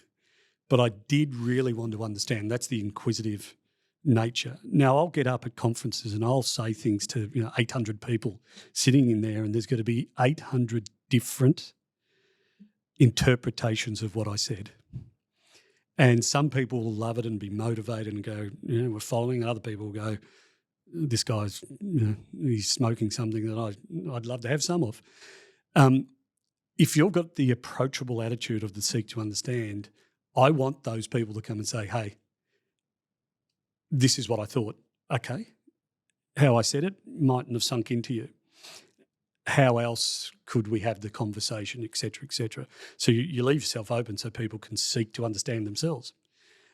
but I did really want to understand. That's the inquisitive nature. Now, I'll get up at conferences and I'll say things to 800 people sitting in there, and there's going to be 800 different interpretations of what I said. And some people will love it and be motivated and go, we're following. And other people will go, this guy's, he's smoking something that I'd love to have some of. If you've got the approachable attitude of the seek to understand, I want those people to come and say, hey, this is what I thought. Okay. How I said it mightn't have sunk into you. How else could we have the conversation, et cetera, et cetera? So you leave yourself open so people can seek to understand themselves.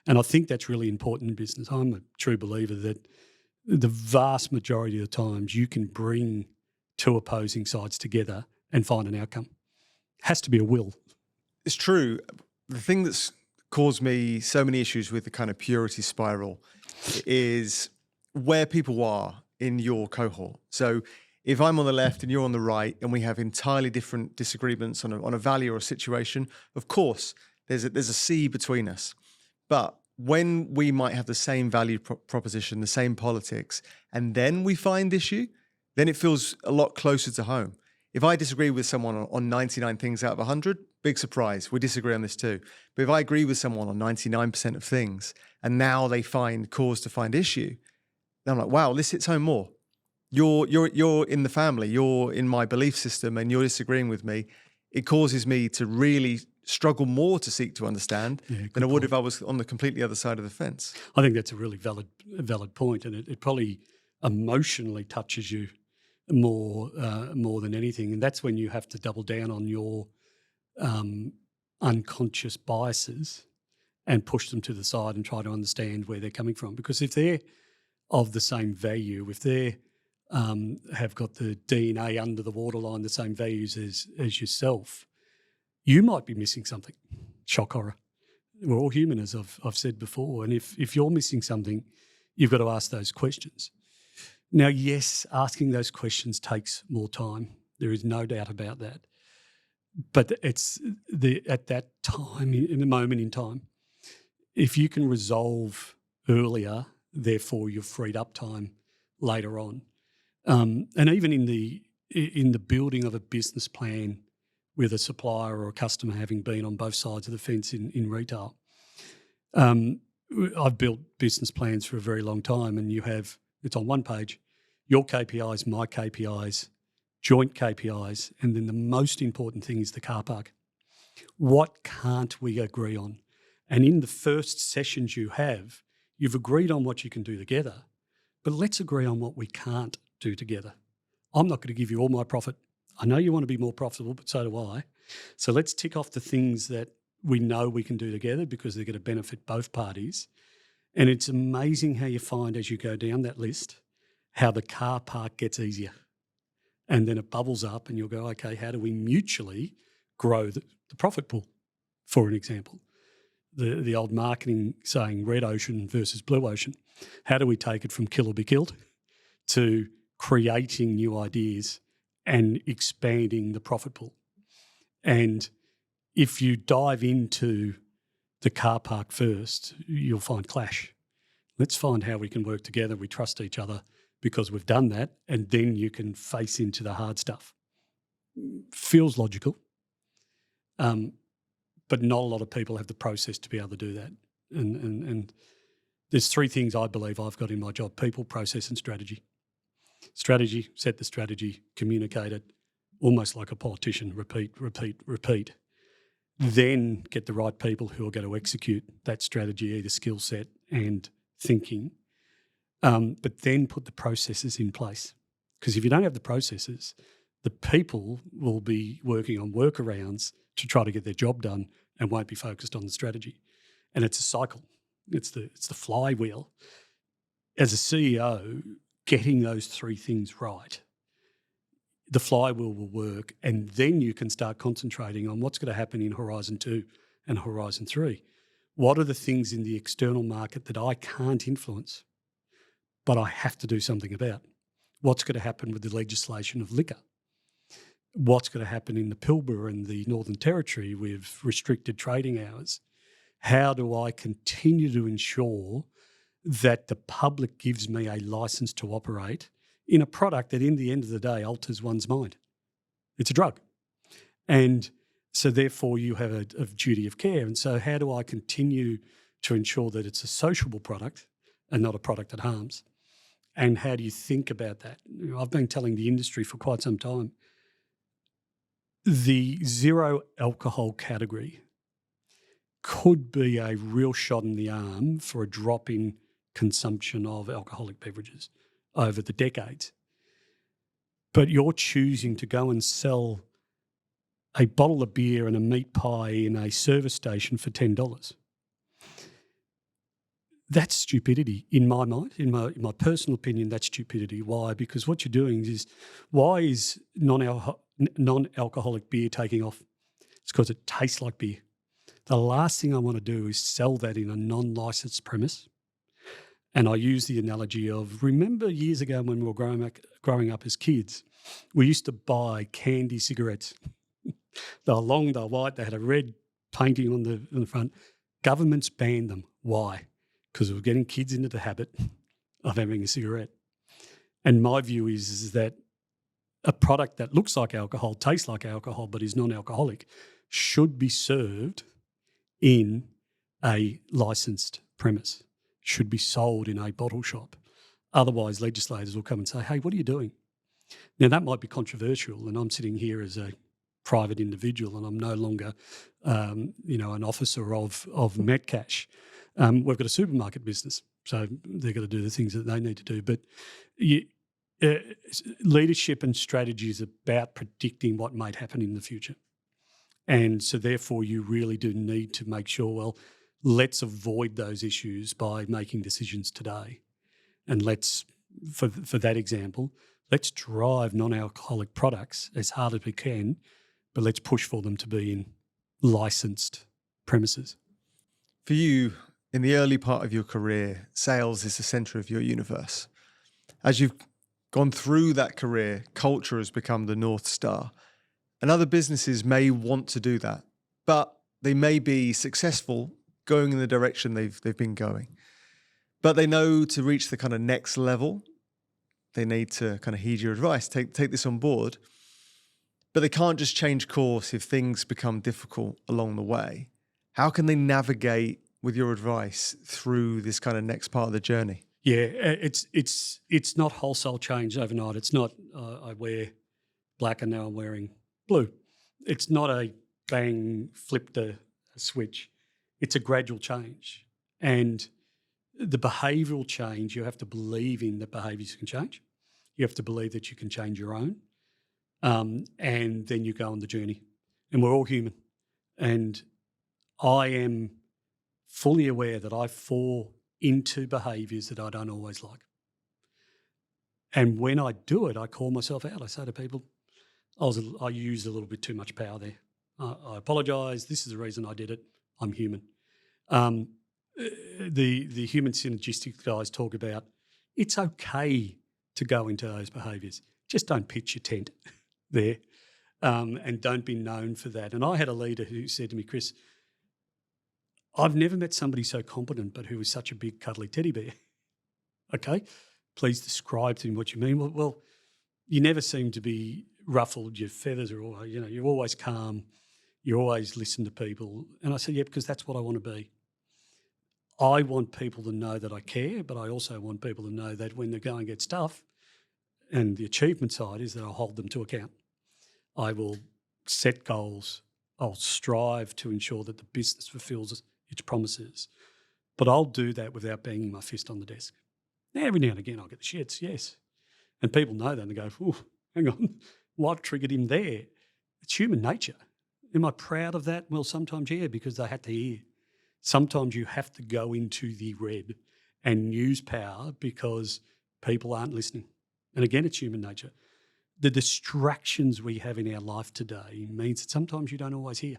And I think that's really important in business. I'm a true believer that the vast majority of the times you can bring two opposing sides together and find an outcome. Has to be a will.
It's true. The thing that's caused me so many issues with the kind of purity spiral is where people are in your cohort. So if I'm on the left and you're on the right and we have entirely different disagreements on a value or a situation, of course, there's a sea between us. But when we might have the same value proposition, the same politics, and then we find issue, then it feels a lot closer to home. If I disagree with someone on 99 things out of 100, big surprise, we disagree on this too. But if I agree with someone on 99% of things, and now they find cause to find issue, then I'm like, wow, this hits home more. You're in the family, you're in my belief system, and you're disagreeing with me. It causes me to really struggle more to seek to understand than I would if I was on the completely other side of the fence.
I think that's a really valid point, and it probably emotionally touches you more than anything, and that's when you have to double down on your unconscious biases and push them to the side and try to understand where they're coming from. Because if they're of the same value, if they have got the DNA under the waterline, the same values as yourself, you might be missing something. Shock horror. We're all human, as I've said before, and if you're missing something, you've got to ask those questions. Now, yes, asking those questions takes more time. There is no doubt about that. But it's at that time, in the moment in time, if you can resolve earlier, therefore you've freed up time later on. And even in the building of a business plan with a supplier or a customer, having been on both sides of the fence in retail, I've built business plans for a very long time, and it's on one page, your KPIs, my KPIs, joint KPIs, and then the most important thing is the car park. What can't we agree on? And in the first sessions you've agreed on what you can do together, but let's agree on what we can't do together. I'm not going to give you all my profit. I know you want to be more profitable, but so do I. So let's tick off the things that we know we can do together because they're going to benefit both parties. And it's amazing how you find as you go down that list how the car park gets easier. And then it bubbles up and you'll go, okay, how do we mutually grow the profit pool, for an example? The old marketing saying red ocean versus blue ocean. How do we take it from kill or be killed to creating new ideas and expanding the profit pool? And if you dive into the car park first, you'll find clash. Let's find how we can work together. We trust each other because we've done that, and then you can face into the hard stuff. Feels logical, but not a lot of people have the process to be able to do that. And there's three things I believe I've got in my job: people, process, and strategy. Strategy, set the strategy, communicate it, almost like a politician, repeat, repeat, repeat. Then get the right people who are going to execute that strategy, either skill set and thinking, but then put the processes in place. Because if you don't have the processes, the people will be working on workarounds to try to get their job done and won't be focused on the strategy. And it's a cycle. It's the flywheel. As a CEO, getting those three things right, the flywheel will work, and then you can start concentrating on what's going to happen in Horizon 2 and Horizon 3. What are the things in the external market that I can't influence, but I have to do something about? What's going to happen with the legislation of liquor? What's going to happen in the Pilbara and the Northern Territory with restricted trading hours? How do I continue to ensure that the public gives me a license to operate in a product that in the end of the day alters one's mind? It's a drug. And so therefore you have a duty of care. And so how do I continue to ensure that it's a sociable product and not a product that harms? And how do you think about that? I've been telling the industry for quite some time, the zero alcohol category could be a real shot in the arm for a drop in consumption of alcoholic beverages over the decades. But you're choosing to go and sell a bottle of beer and a meat pie in a service station for $10. That's stupidity in my mind. In my personal opinion, that's stupidity. Why? Because what you're doing is, why is non-alcoholic beer taking off? It's because it tastes like beer. The last thing I want to do is sell that in a non-licensed premise. And I use the analogy of, remember years ago when we were growing up as kids, we used to buy candy cigarettes. They were long, they were white, they had a red painting on the front. Governments banned them. Why? Because we were getting kids into the habit of having a cigarette. And my view is that a product that looks like alcohol, tastes like alcohol, but is non-alcoholic should be served in a licensed premise, should be sold in a bottle shop. Otherwise, legislators will come and say, hey, what are you doing? Now, that might be controversial, and I'm sitting here as a private individual and I'm no longer, an officer of Metcash. We've got a supermarket business, so they've got to do the things that they need to do. But leadership and strategy is about predicting what might happen in the future. And so therefore you really do need to make sure, well, let's avoid those issues by making decisions today. And let's, for that example, let's drive non-alcoholic products as hard as we can, but let's push for them to be in licensed premises.
For you, in the early part of your career, sales is the center of your universe. As you've gone through that career, culture has become the North Star. And other businesses may want to do that, but they may be successful going in the direction they've been going. But they know to reach the kind of next level, they need to kind of heed your advice, take this on board. But they can't just change course if things become difficult along the way. How can they navigate with your advice through this kind of next part of the journey?
Yeah, it's not wholesale change overnight. It's not I wear black and now I'm wearing blue. It's not a bang, flipped a switch. It's a gradual change. And the behavioural change, you have to believe in that behaviours can change. You have to believe that you can change your own. And then you go on the journey. And we're all human. And I am fully aware that I fall into behaviours that I don't always like. And when I do it, I call myself out. I say to people, I used a little bit too much power there. I apologise. This is the reason I did it. I'm human. The human synergistic guys talk about it's okay to go into those behaviours. Just don't pitch your tent there, and don't be known for that. And I had a leader who said to me, Chris, I've never met somebody so competent but who was such a big cuddly teddy bear. Okay, please describe to me what you mean. Well, you never seem to be ruffled. Your feathers are all, you're always calm. You always listen to people. And I said, yeah, because that's what I want to be. I want people to know that I care, but I also want people to know that when the going gets tough, and the achievement side is that I'll hold them to account. I will set goals. I'll strive to ensure that the business fulfills its promises. But I'll do that without banging my fist on the desk. Now, every now and again, I'll get the shits, yes. And people know that and they go, oh, hang on, what triggered him there? It's human nature. Am I proud of that? Well, sometimes, yeah, because they had to hear. Sometimes you have to go into the red and use power because people aren't listening. And again, it's human nature. The distractions we have in our life today means that sometimes you don't always hear.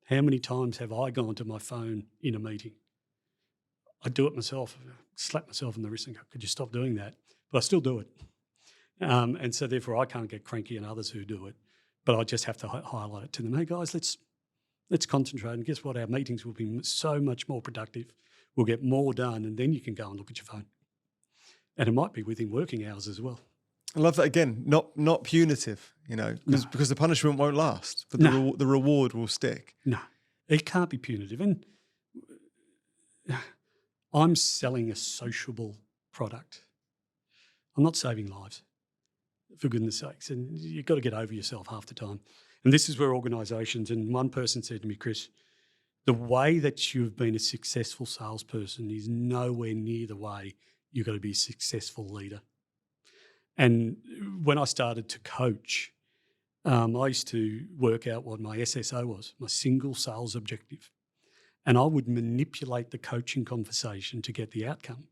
How many times have I gone to my phone in a meeting? I do it myself, slap myself in the wrist and go, could you stop doing that? But I still do it. And so therefore I can't get cranky on others who do it. But I just have to highlight it to them. Hey guys, let's concentrate. And guess what? Our meetings will be so much more productive. We'll get more done, and then you can go and look at your phone. And it might be within working hours as well.
I love that. Again, not punitive, because the punishment won't last, but the reward will stick.
No, it can't be punitive. And I'm selling a sociable product. I'm not saving lives, for goodness sakes. And you've got to get over yourself half the time. And this is where organisations, and one person said to me, Chris, the way that you've been a successful salesperson is nowhere near the way you've got to be a successful leader. And when I started to coach, I used to work out what my SSO was, my single sales objective. And I would manipulate the coaching conversation to get the outcome.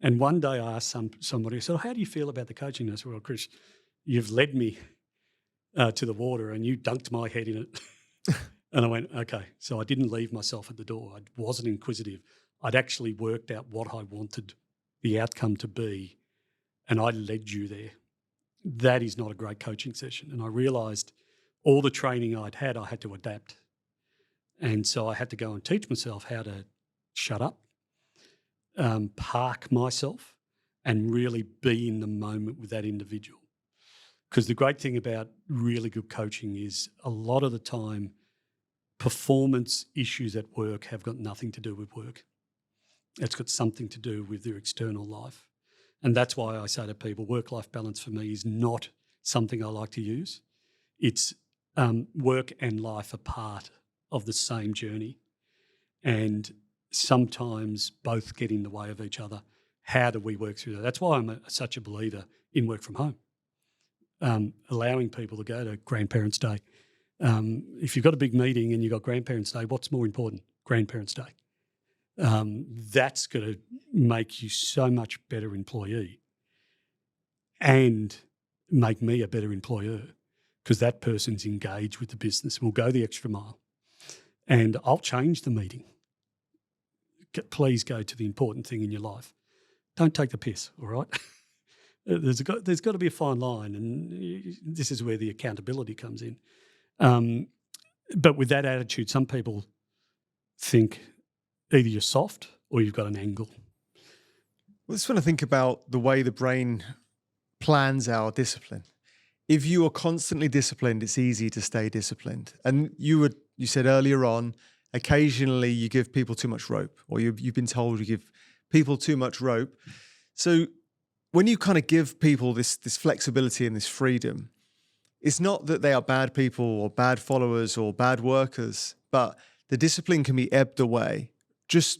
And one day I asked somebody, I said, how do you feel about the coaching? And I said, well, Chris, you've led me to the water and you dunked my head in it. And I went, okay. So I didn't leave myself at the door. I wasn't inquisitive. I'd actually worked out what I wanted the outcome to be, and I led you there. That is not a great coaching session. And I realised all the training I had to adapt. And so I had to go and teach myself how to shut up, park myself, and really be in the moment with that individual. Because the great thing about really good coaching is a lot of the time performance issues at work have got nothing to do with work. It's got something to do with their external life. And that's why I say to people, work-life balance for me is not something I like to use. It's work and life are part of the same journey. And sometimes both get in the way of each other. How do we work through that? That's why I'm such a believer in work from home. Allowing people to go to Grandparents' Day. If you've got a big meeting and you've got Grandparents' Day, what's more important? Grandparents' Day. That's going to make you so much better employee and make me a better employer because that person's engaged with the business. We'll go the extra mile and I'll change the meeting. Please go to the important thing in your life. Don't take the piss, all right? There's got to be a fine line, and this is where the accountability comes in. But with that attitude, some people think either you're soft or you've got an angle.
Well, I just want to think about the way the brain plans our discipline. If you are constantly disciplined, it's easy to stay disciplined. And you said earlier on, occasionally you give people too much rope, or you've been told you give people too much rope. So when you kind of give people this flexibility and this freedom, it's not that they are bad people or bad followers or bad workers, but the discipline can be ebbed away. Just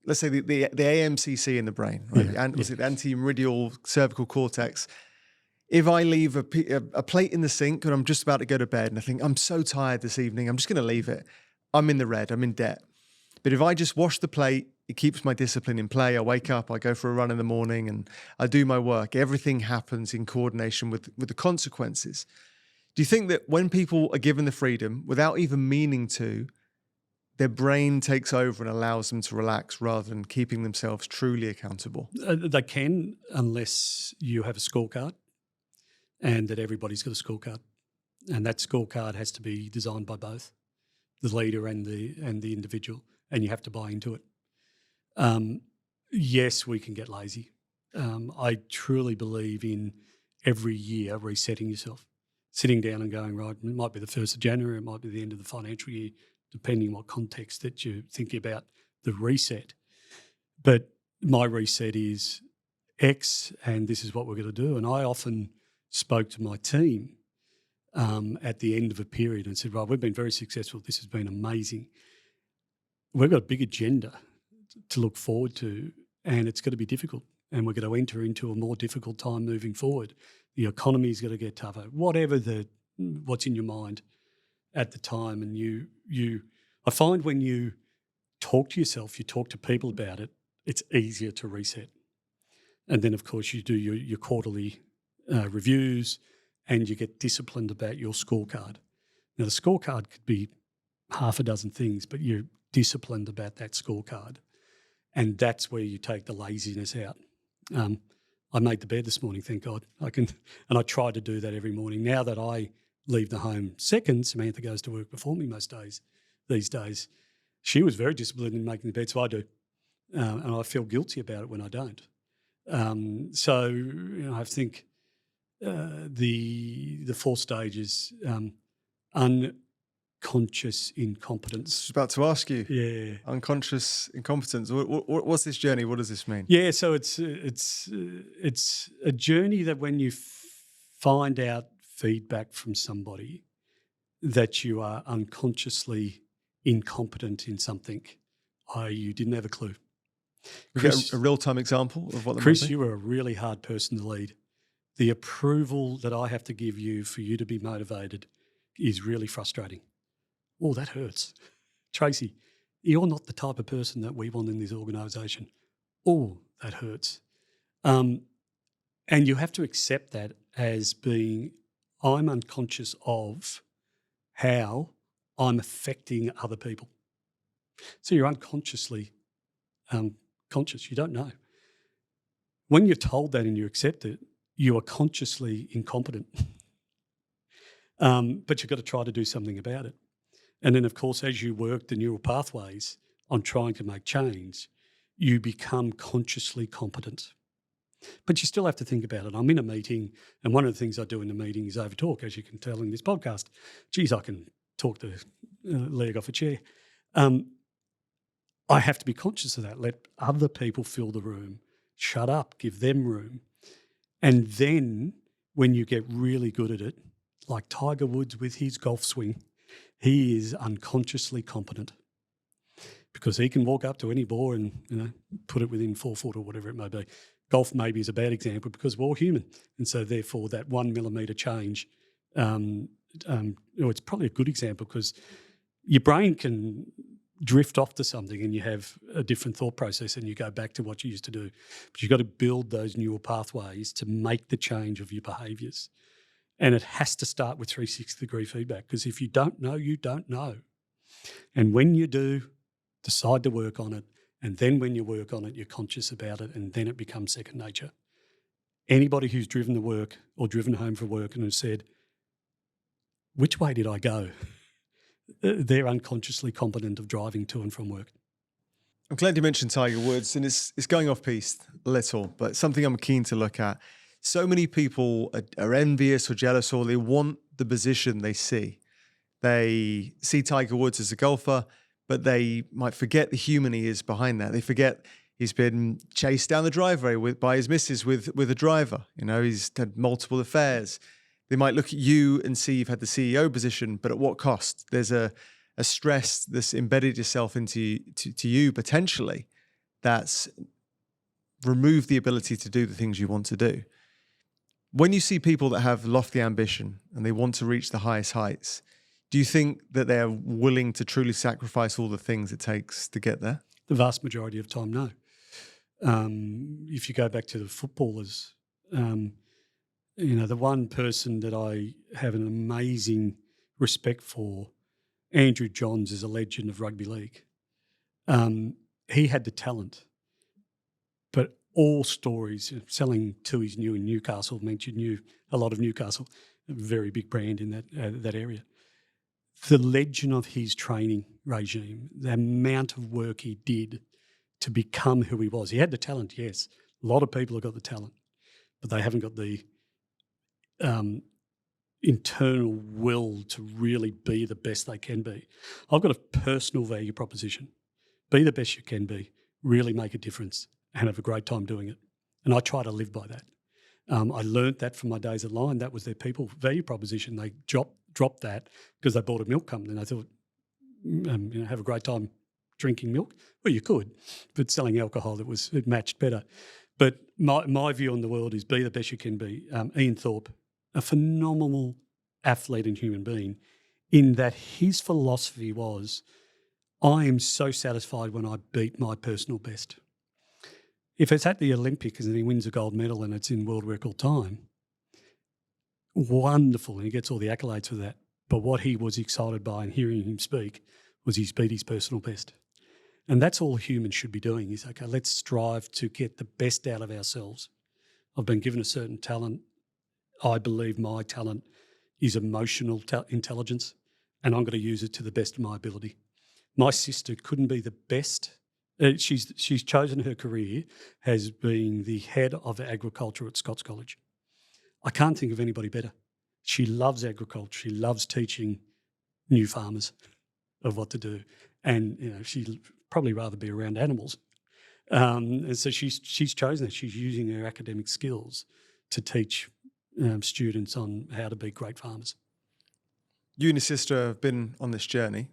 let's say the AMCC in the brain, right?
Yeah,
Was it the antemeridial cervical cortex? If I leave a plate in the sink and I'm just about to go to bed and I think, I'm so tired this evening, I'm just going to leave it. I'm in the red, I'm in debt. But if I just wash the plate, it keeps my discipline in play. I wake up, I go for a run in the morning and I do my work. Everything happens in coordination with the consequences. Do you think that when people are given the freedom, without even meaning to, their brain takes over and allows them to relax rather than keeping themselves truly accountable?
They can, unless you have a scorecard and that everybody's got a scorecard. And that scorecard has to be designed by both the leader and the individual, and you have to buy into it. Yes, we can get lazy. I truly believe in every year resetting yourself, sitting down and going, right, it might be the 1st of January, it might be the end of the financial year, depending on what context that you're thinking about the reset. But my reset is X, and this is what we're going to do. And I often spoke to my team at the end of a period and said, right, we've been very successful. This has been amazing. We've got a big agenda to look forward to, and it's going to be difficult. And we're going to enter into a more difficult time moving forward. The economy is going to get tougher, whatever what's in your mind at the time. And I find when you talk to yourself, you talk to people about it, it's easier to reset. And then, of course, you do your quarterly reviews and you get disciplined about your scorecard. Now, the scorecard could be half a dozen things, but you're disciplined about that scorecard. And that's where you take the laziness out. I made the bed this morning, thank God. And I try to do that every morning. Now that I leave the home second, Samantha goes to work before me most days these days. She was very disciplined in making the bed, so I do. And I feel guilty about it when I don't. So I think the 4 stages, unconscious incompetence.
I was about to ask you.
Yeah.
Unconscious incompetence. What's this journey? What does this mean?
Yeah, so it's a journey that when you find out feedback from somebody that you are unconsciously incompetent in something, you didn't have a clue.
Chris, a real-time example of what that
Chris,
might be?
you are a really hard person to lead. The approval that I have to give you for you to be motivated is really frustrating. Oh, that hurts. Tracy, you're not the type of person that we want in this organisation. Oh, that hurts. And you have to accept that as being, I'm unconscious of how I'm affecting other people. So you're unconsciously conscious. You don't know. When you're told that and you accept it, you are consciously incompetent. But you've got to try to do something about it. And then, of course, as you work the neural pathways on trying to make change, you become consciously competent. But you still have to think about it. I'm in a meeting, and one of the things I do in the meeting is overtalk, as you can tell in this podcast. Geez, I can talk the leg off a chair. I have to be conscious of that. Let other people fill the room. Shut up, give them room. And then when you get really good at it, like Tiger Woods with his golf swing, he is unconsciously competent because he can walk up to any ball and put it within 4 foot or whatever it may be. Golf maybe is a bad example because we're all human, and so therefore that 1 millimetre change, it's probably a good example because your brain can drift off to something and you have a different thought process and you go back to what you used to do. But you've got to build those neural pathways to make the change of your behaviours. And it has to start with 360-degree feedback because if you don't know, you don't know. And when you do, decide to work on it. And then when you work on it, you're conscious about it and then it becomes second nature. Anybody who's driven to work or driven home from work and has said, which way did I go? They're unconsciously competent of driving to and from work.
I'm glad you mentioned Tiger Woods, and it's going off piste a little, but something I'm keen to look at. So many people are envious or jealous, or they want the position they see. They see Tiger Woods as a golfer, but they might forget the human he is behind that. They forget he's been chased down the driveway by his missus with a driver. He's had multiple affairs. They might look at you and see you've had the CEO position, but at what cost? There's a stress that's embedded yourself into to you potentially that's removed the ability to do the things you want to do. When you see people that have lofty ambition and they want to reach the highest heights, do you think that they're willing to truly sacrifice all the things it takes to get there?
The vast majority of time, no. If you go back to the footballers, the one person that I have an amazing respect for, Andrew Johns, is a legend of rugby league. He had the talent, but all stories, selling Tui's new in Newcastle, meant you knew a lot of Newcastle, a very big brand in that area. The legend of his training regime, the amount of work he did to become who he was. He had the talent, yes. A lot of people have got the talent, but they haven't got the internal will to really be the best they can be. I've got a personal value proposition. Be the best you can be, really make a difference and have a great time doing it. And I try to live by that. I learnt that from my days at Lion. That was their people value proposition. They dropped that because they bought a milk company and they thought, have a great time drinking milk. Well, you could, but selling alcohol, it matched better. But my view on the world is be the best you can be. Ian Thorpe, a phenomenal athlete and human being, in that his philosophy was, I am so satisfied when I beat my personal best. If it's at the Olympics and he wins a gold medal and it's in world record time, wonderful, and he gets all the accolades for that. But what he was excited by and hearing him speak was he's beat his personal best. And that's all humans should be doing is, okay, let's strive to get the best out of ourselves. I've been given a certain talent. I believe my talent is emotional intelligence, and I'm going to use it to the best of my ability. My sister couldn't be the best. She's chosen her career as being the head of agriculture at Scots College. I can't think of anybody better. She loves agriculture. She loves teaching new farmers of what to do. And she'd probably rather be around animals. And so she's chosen it. She's using her academic skills to teach students on how to be great farmers.
You and your sister have been on this journey.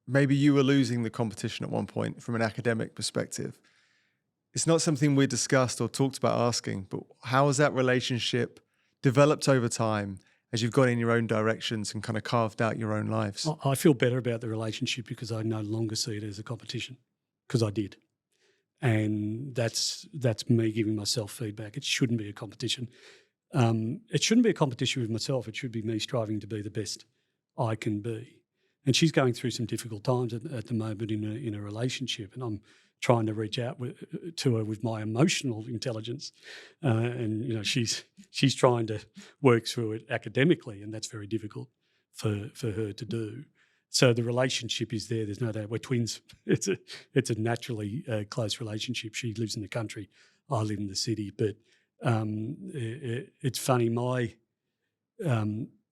Maybe you were losing the competition at one point from an academic perspective. It's not something we discussed or talked about asking, but how has that relationship developed over time as you've gone in your own directions and kind of carved out your own lives?
I feel better about the relationship because I no longer see it as a competition, because I did. And that's me giving myself feedback. It shouldn't be a competition. It shouldn't be a competition with myself. It should be me striving to be the best I can be. And she's going through some difficult times at the moment in a relationship, and I'm trying to reach out to her with my emotional intelligence, and she's trying to work through it academically, and that's very difficult for her to do. So the relationship is there. There's no doubt. We're twins. It's a naturally close relationship. She lives in the country, I live in the city. But it's funny.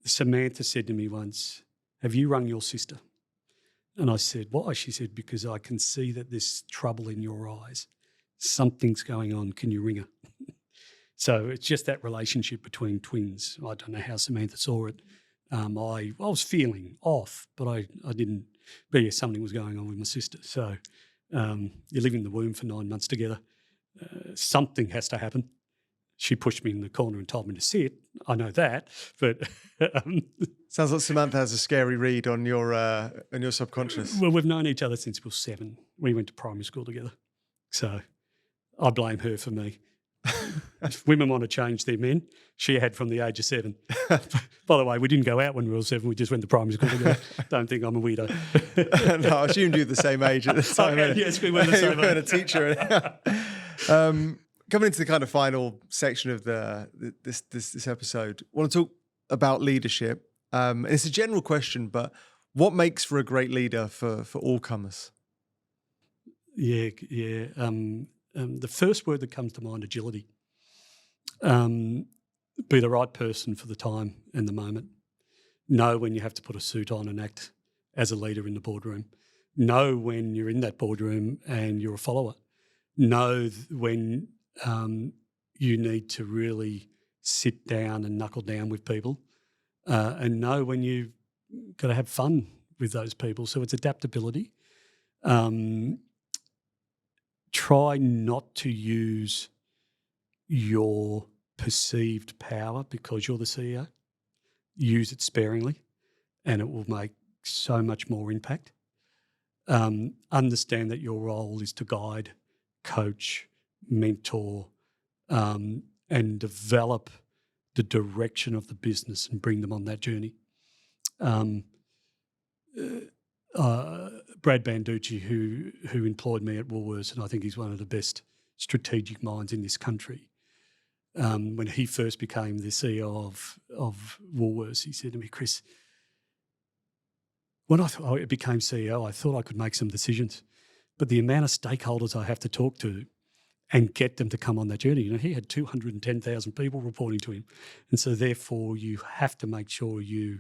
Samantha said to me once, "Have you rung your sister?" And I said, "Why?" She said, "Because I can see that there's trouble in your eyes. Something's going on. Can you ring her?" So it's just that relationship between twins. I don't know how Samantha saw it. I was feeling off, but I didn't. But yeah, something was going on with my sister. So you live in the womb for 9 months together. Something has to happen. She pushed me in the corner and told me to sit. I know that, but
sounds like Samantha has a scary read on your subconscious.
Well, we've known each other since we were 7. We went to primary school together, so I blame her for me. If women want to change their men, she had from the age of 7. By the way, we didn't go out when we were 7. We just went to primary school together. Don't think I'm a weirdo.
No, I assumed you were the same age at the time.
Okay, yes, we were the same age.
You weren't a teacher. Coming into the kind of final section of this episode, I want to talk about leadership. It's a general question, but what makes for a great leader for all comers?
Yeah. The first word that comes to mind, agility. Be the right person for the time and the moment. Know when you have to put a suit on and act as a leader in the boardroom. Know when you're in that boardroom and you're a follower. Know when you need to really sit down and knuckle down with people and know when you've got to have fun with those people. So it's adaptability. Try not to use your perceived power because you're the CEO. Use it sparingly and it will make so much more impact. Understand that your role is to guide, coach, mentor, and develop the direction of the business and bring them on that journey. Brad Banducci, who employed me at Woolworths, and I think he's one of the best strategic minds in this country. When he first became the CEO of Woolworths, he said to me, Chris, when I became CEO, I thought I could make some decisions, but the amount of stakeholders I have to talk to and get them to come on that journey. He had 210,000 people reporting to him. And so therefore you have to make sure you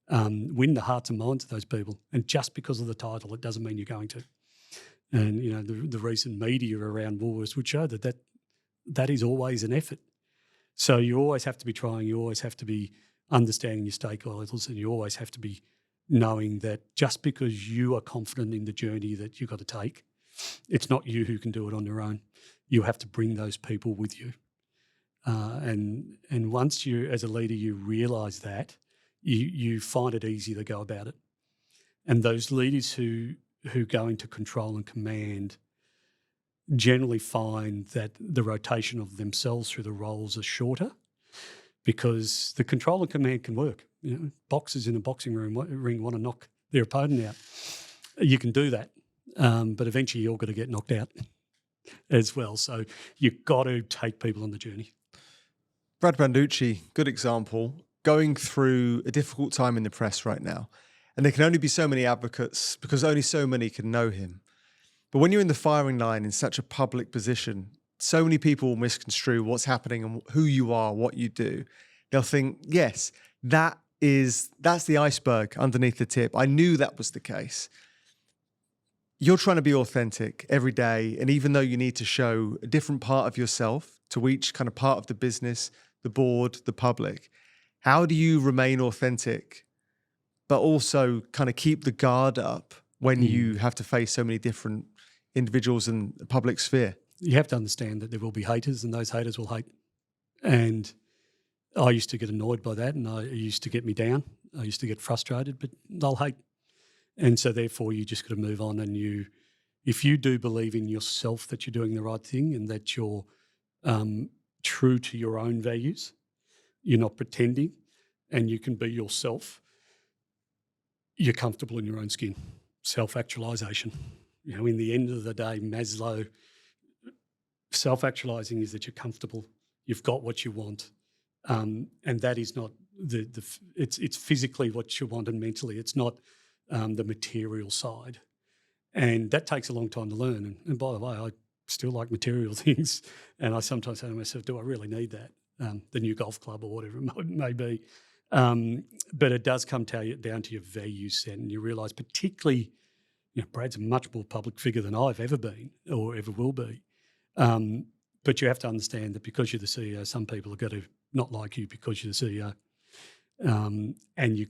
win the hearts and minds of those people. And just because of the title, it doesn't mean you're going to. And, the recent media around Woolworths would show that is always an effort. So you always have to be trying, you always have to be understanding your stakeholders, and you always have to be knowing that just because you are confident in the journey that you've got to take, it's not you who can do it on your own. You have to bring those people with you. And once you, as a leader, you realise that, you find it easy to go about it. And those leaders who go into control and command generally find that the rotation of themselves through the roles are shorter because the control and command can work. Boxers in a boxing ring want to knock their opponent out. You can do that, but eventually you're going to get knocked out as well. So you've got to take people on the journey.
Brad Banducci, good example, going through a difficult time in the press right now. And there can only be so many advocates because only so many can know him. But when you're in the firing line in such a public position, so many people will misconstrue what's happening and who you are, what you do. They'll think, yes, that's the iceberg underneath the tip. I knew that was the case. You're trying to be authentic every day. And even though you need to show a different part of yourself to each kind of part of the business, the board, the public, how do you remain authentic, but also kind of keep the guard up when you have to face so many different individuals in the public sphere?
You have to understand that there will be haters and those haters will hate. And I used to get annoyed by that and it used to get me down. I used to get frustrated, but they'll hate. And so therefore you just got to move on and if you do believe in yourself that you're doing the right thing and that you're true to your own values, you're not pretending and you can be yourself, you're comfortable in your own skin. Self-actualization. In the end of the day, Maslow, self-actualizing is that you're comfortable, you've got what you want, and that is not it's physically what you want and mentally. It's not the material side, and that takes a long time to learn. And by the way, I still like material things, and I sometimes say to myself, "Do I really need that? The new golf club or whatever it may be." But it does come down to your value set, and you realise, particularly, Brad's a much more public figure than I've ever been or ever will be. But you have to understand that because you're the CEO, some people are going to not like you because you're the CEO, and you've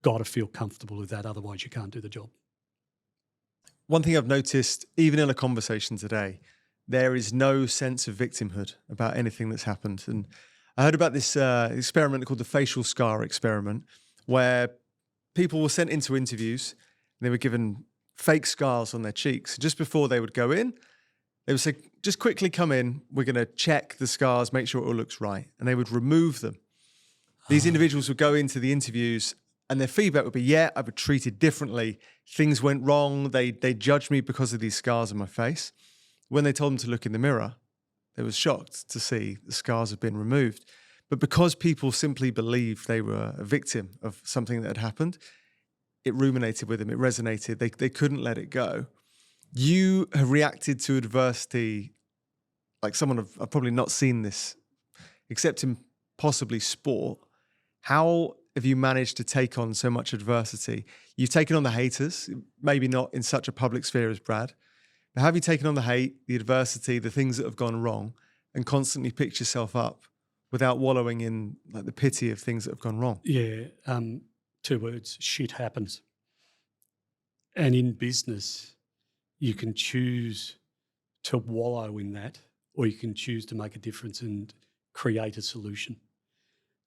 got to feel comfortable with that. Otherwise, you can't do the job.
One thing I've noticed, even in a conversation today, there is no sense of victimhood about anything that's happened. And I heard about this experiment called the facial scar experiment, where people were sent into interviews and they were given fake scars on their cheeks. Just before they would go in, they would say, just quickly come in, we're going to check the scars, make sure it all looks right. And they would remove them. These individuals would go into the interviews and their feedback would be, yeah, I was treated differently. Things went wrong. They judged me because of these scars on my face. When they told them to look in the mirror, they were shocked to see the scars have been removed. But because people simply believed they were a victim of something that had happened, it ruminated with them, it resonated, they couldn't let it go. You have reacted to adversity like someone I've probably not seen this, except in possibly sport. How have you managed to take on so much adversity? You've taken on the haters, maybe not in such a public sphere as Brad, but have you taken on the hate, the adversity, the things that have gone wrong, and constantly picked yourself up without wallowing in like the pity of things that have gone wrong.
Yeah, 2 words, shit happens. And in business, you can choose to wallow in that, or you can choose to make a difference and create a solution.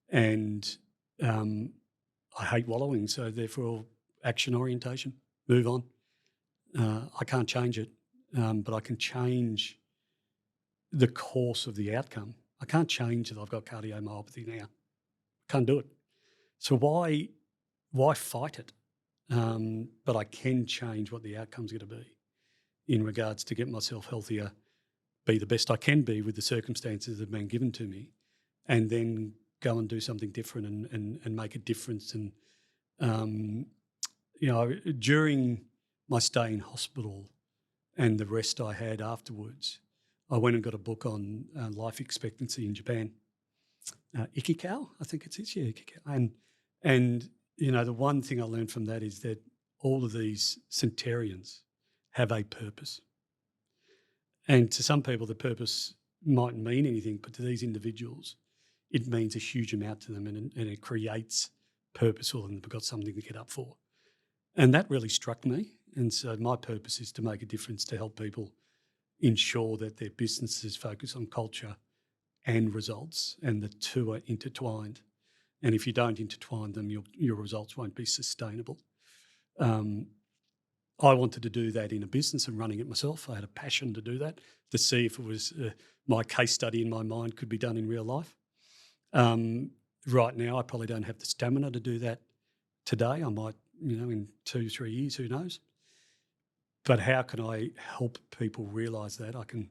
And I hate wallowing, so therefore action orientation, move on. I can't change it, but I can change the course of the outcome. I can't change that I've got cardiomyopathy now. Can't do it. So why fight it? But I can change what the outcome's going to be in regards to get myself healthier, be the best I can be with the circumstances that have been given to me, and then go and do something different and make a difference. And, during my stay in hospital and the rest I had afterwards, I went and got a book on life expectancy in Japan. Ikikao, I think it's Ikikao. And the one thing I learned from that is that all of these centenarians have a purpose. And to some people, the purpose mightn't mean anything, but to these individuals, it means a huge amount to them, and it creates purpose for them. They've got something to get up for. And that really struck me. And so my purpose is to make a difference, to help people ensure that their businesses focus on culture and results, and the two are intertwined. And if you don't intertwine them, your results won't be sustainable. I wanted to do that in a business and running it myself. I had a passion to do that, to see if it was my case study in my mind could be done in real life. Right now, I probably don't have the stamina to do that today. I might, in 2-3 years, who knows? But how can I help people realise that? I can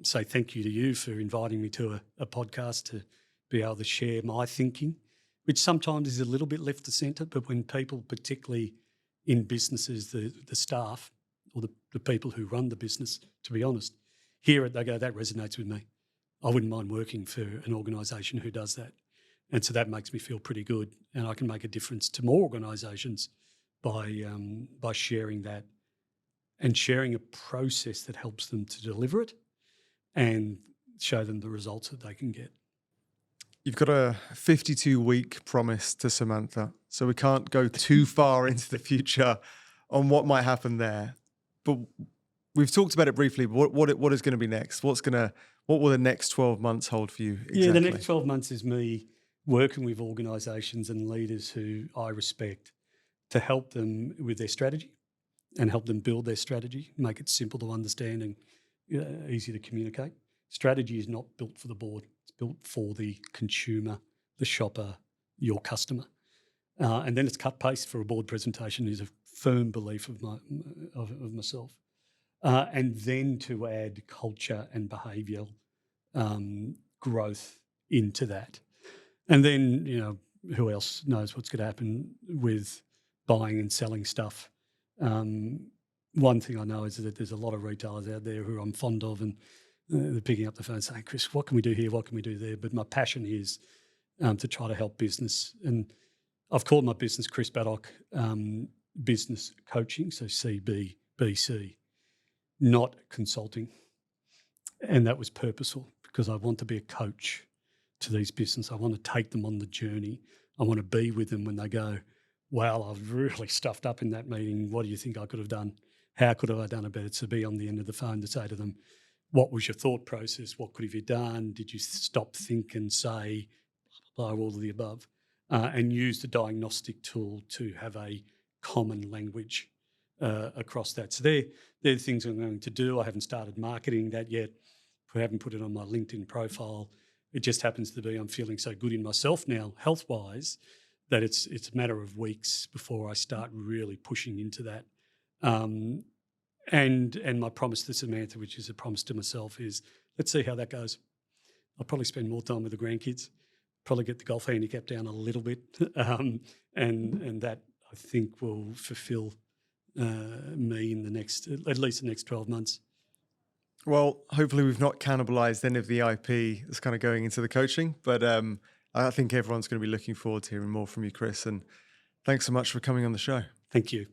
say thank you to you for inviting me to a podcast to be able to share my thinking, which sometimes is a little bit left to centre, but when people, particularly in businesses, the staff or the people who run the business, to be honest, hear it, they go, that resonates with me. I wouldn't mind working for an organisation who does that. And so that makes me feel pretty good, and I can make a difference to more organisations by sharing that and sharing a process that helps them to deliver it and show them the results that they can get.
You've got a 52-week promise to Samantha, so we can't go too far into the future on what might happen there. But we've talked about it briefly. But what is going to be next? What will the next 12 months hold for you exactly?
Yeah, the next 12 months is me working with organisations and leaders who I respect to help them with their strategy and help them build their strategy, make it simple to understand and easy to communicate. Strategy is not built for the board. It's built for the consumer, the shopper, your customer. And then it's cut paste for a board presentation is a firm belief of myself. And then to add culture and behavioural growth into that. And then, who else knows what's going to happen with buying and selling stuff. One thing I know is that there's a lot of retailers out there who I'm fond of, and they're picking up the phone saying, Chris, what can we do here? What can we do there? But my passion is to try to help business. And I've called my business Chris Baddock Business Coaching, so CBBC, not consulting. And that was purposeful because I want to be a coach to these businesses. I want to take them on the journey. I want to be with them when they go, wow, I've really stuffed up in that meeting. What do you think I could have done? How could have I done it better? To be on the end of the phone to say to them, what was your thought process? What could have you done? Did you stop, think and say, blah, blah, blah, all of the above? And use the diagnostic tool to have a common language across that. So they're the things I'm going to do. I haven't started marketing that yet. I haven't put it on my LinkedIn profile. It just happens to be I'm feeling so good in myself now, health-wise, that it's a matter of weeks before I start really pushing into that. And my promise to Samantha, which is a promise to myself, is let's see how that goes. I'll probably spend more time with the grandkids, probably get the golf handicap down a little bit, and that I think will fulfil me in at least the next 12 months.
Well, hopefully we've not cannibalized any of the IP that's kind of going into the coaching, but I think everyone's going to be looking forward to hearing more from you, Chris. And thanks so much for coming on the show.
Thank you.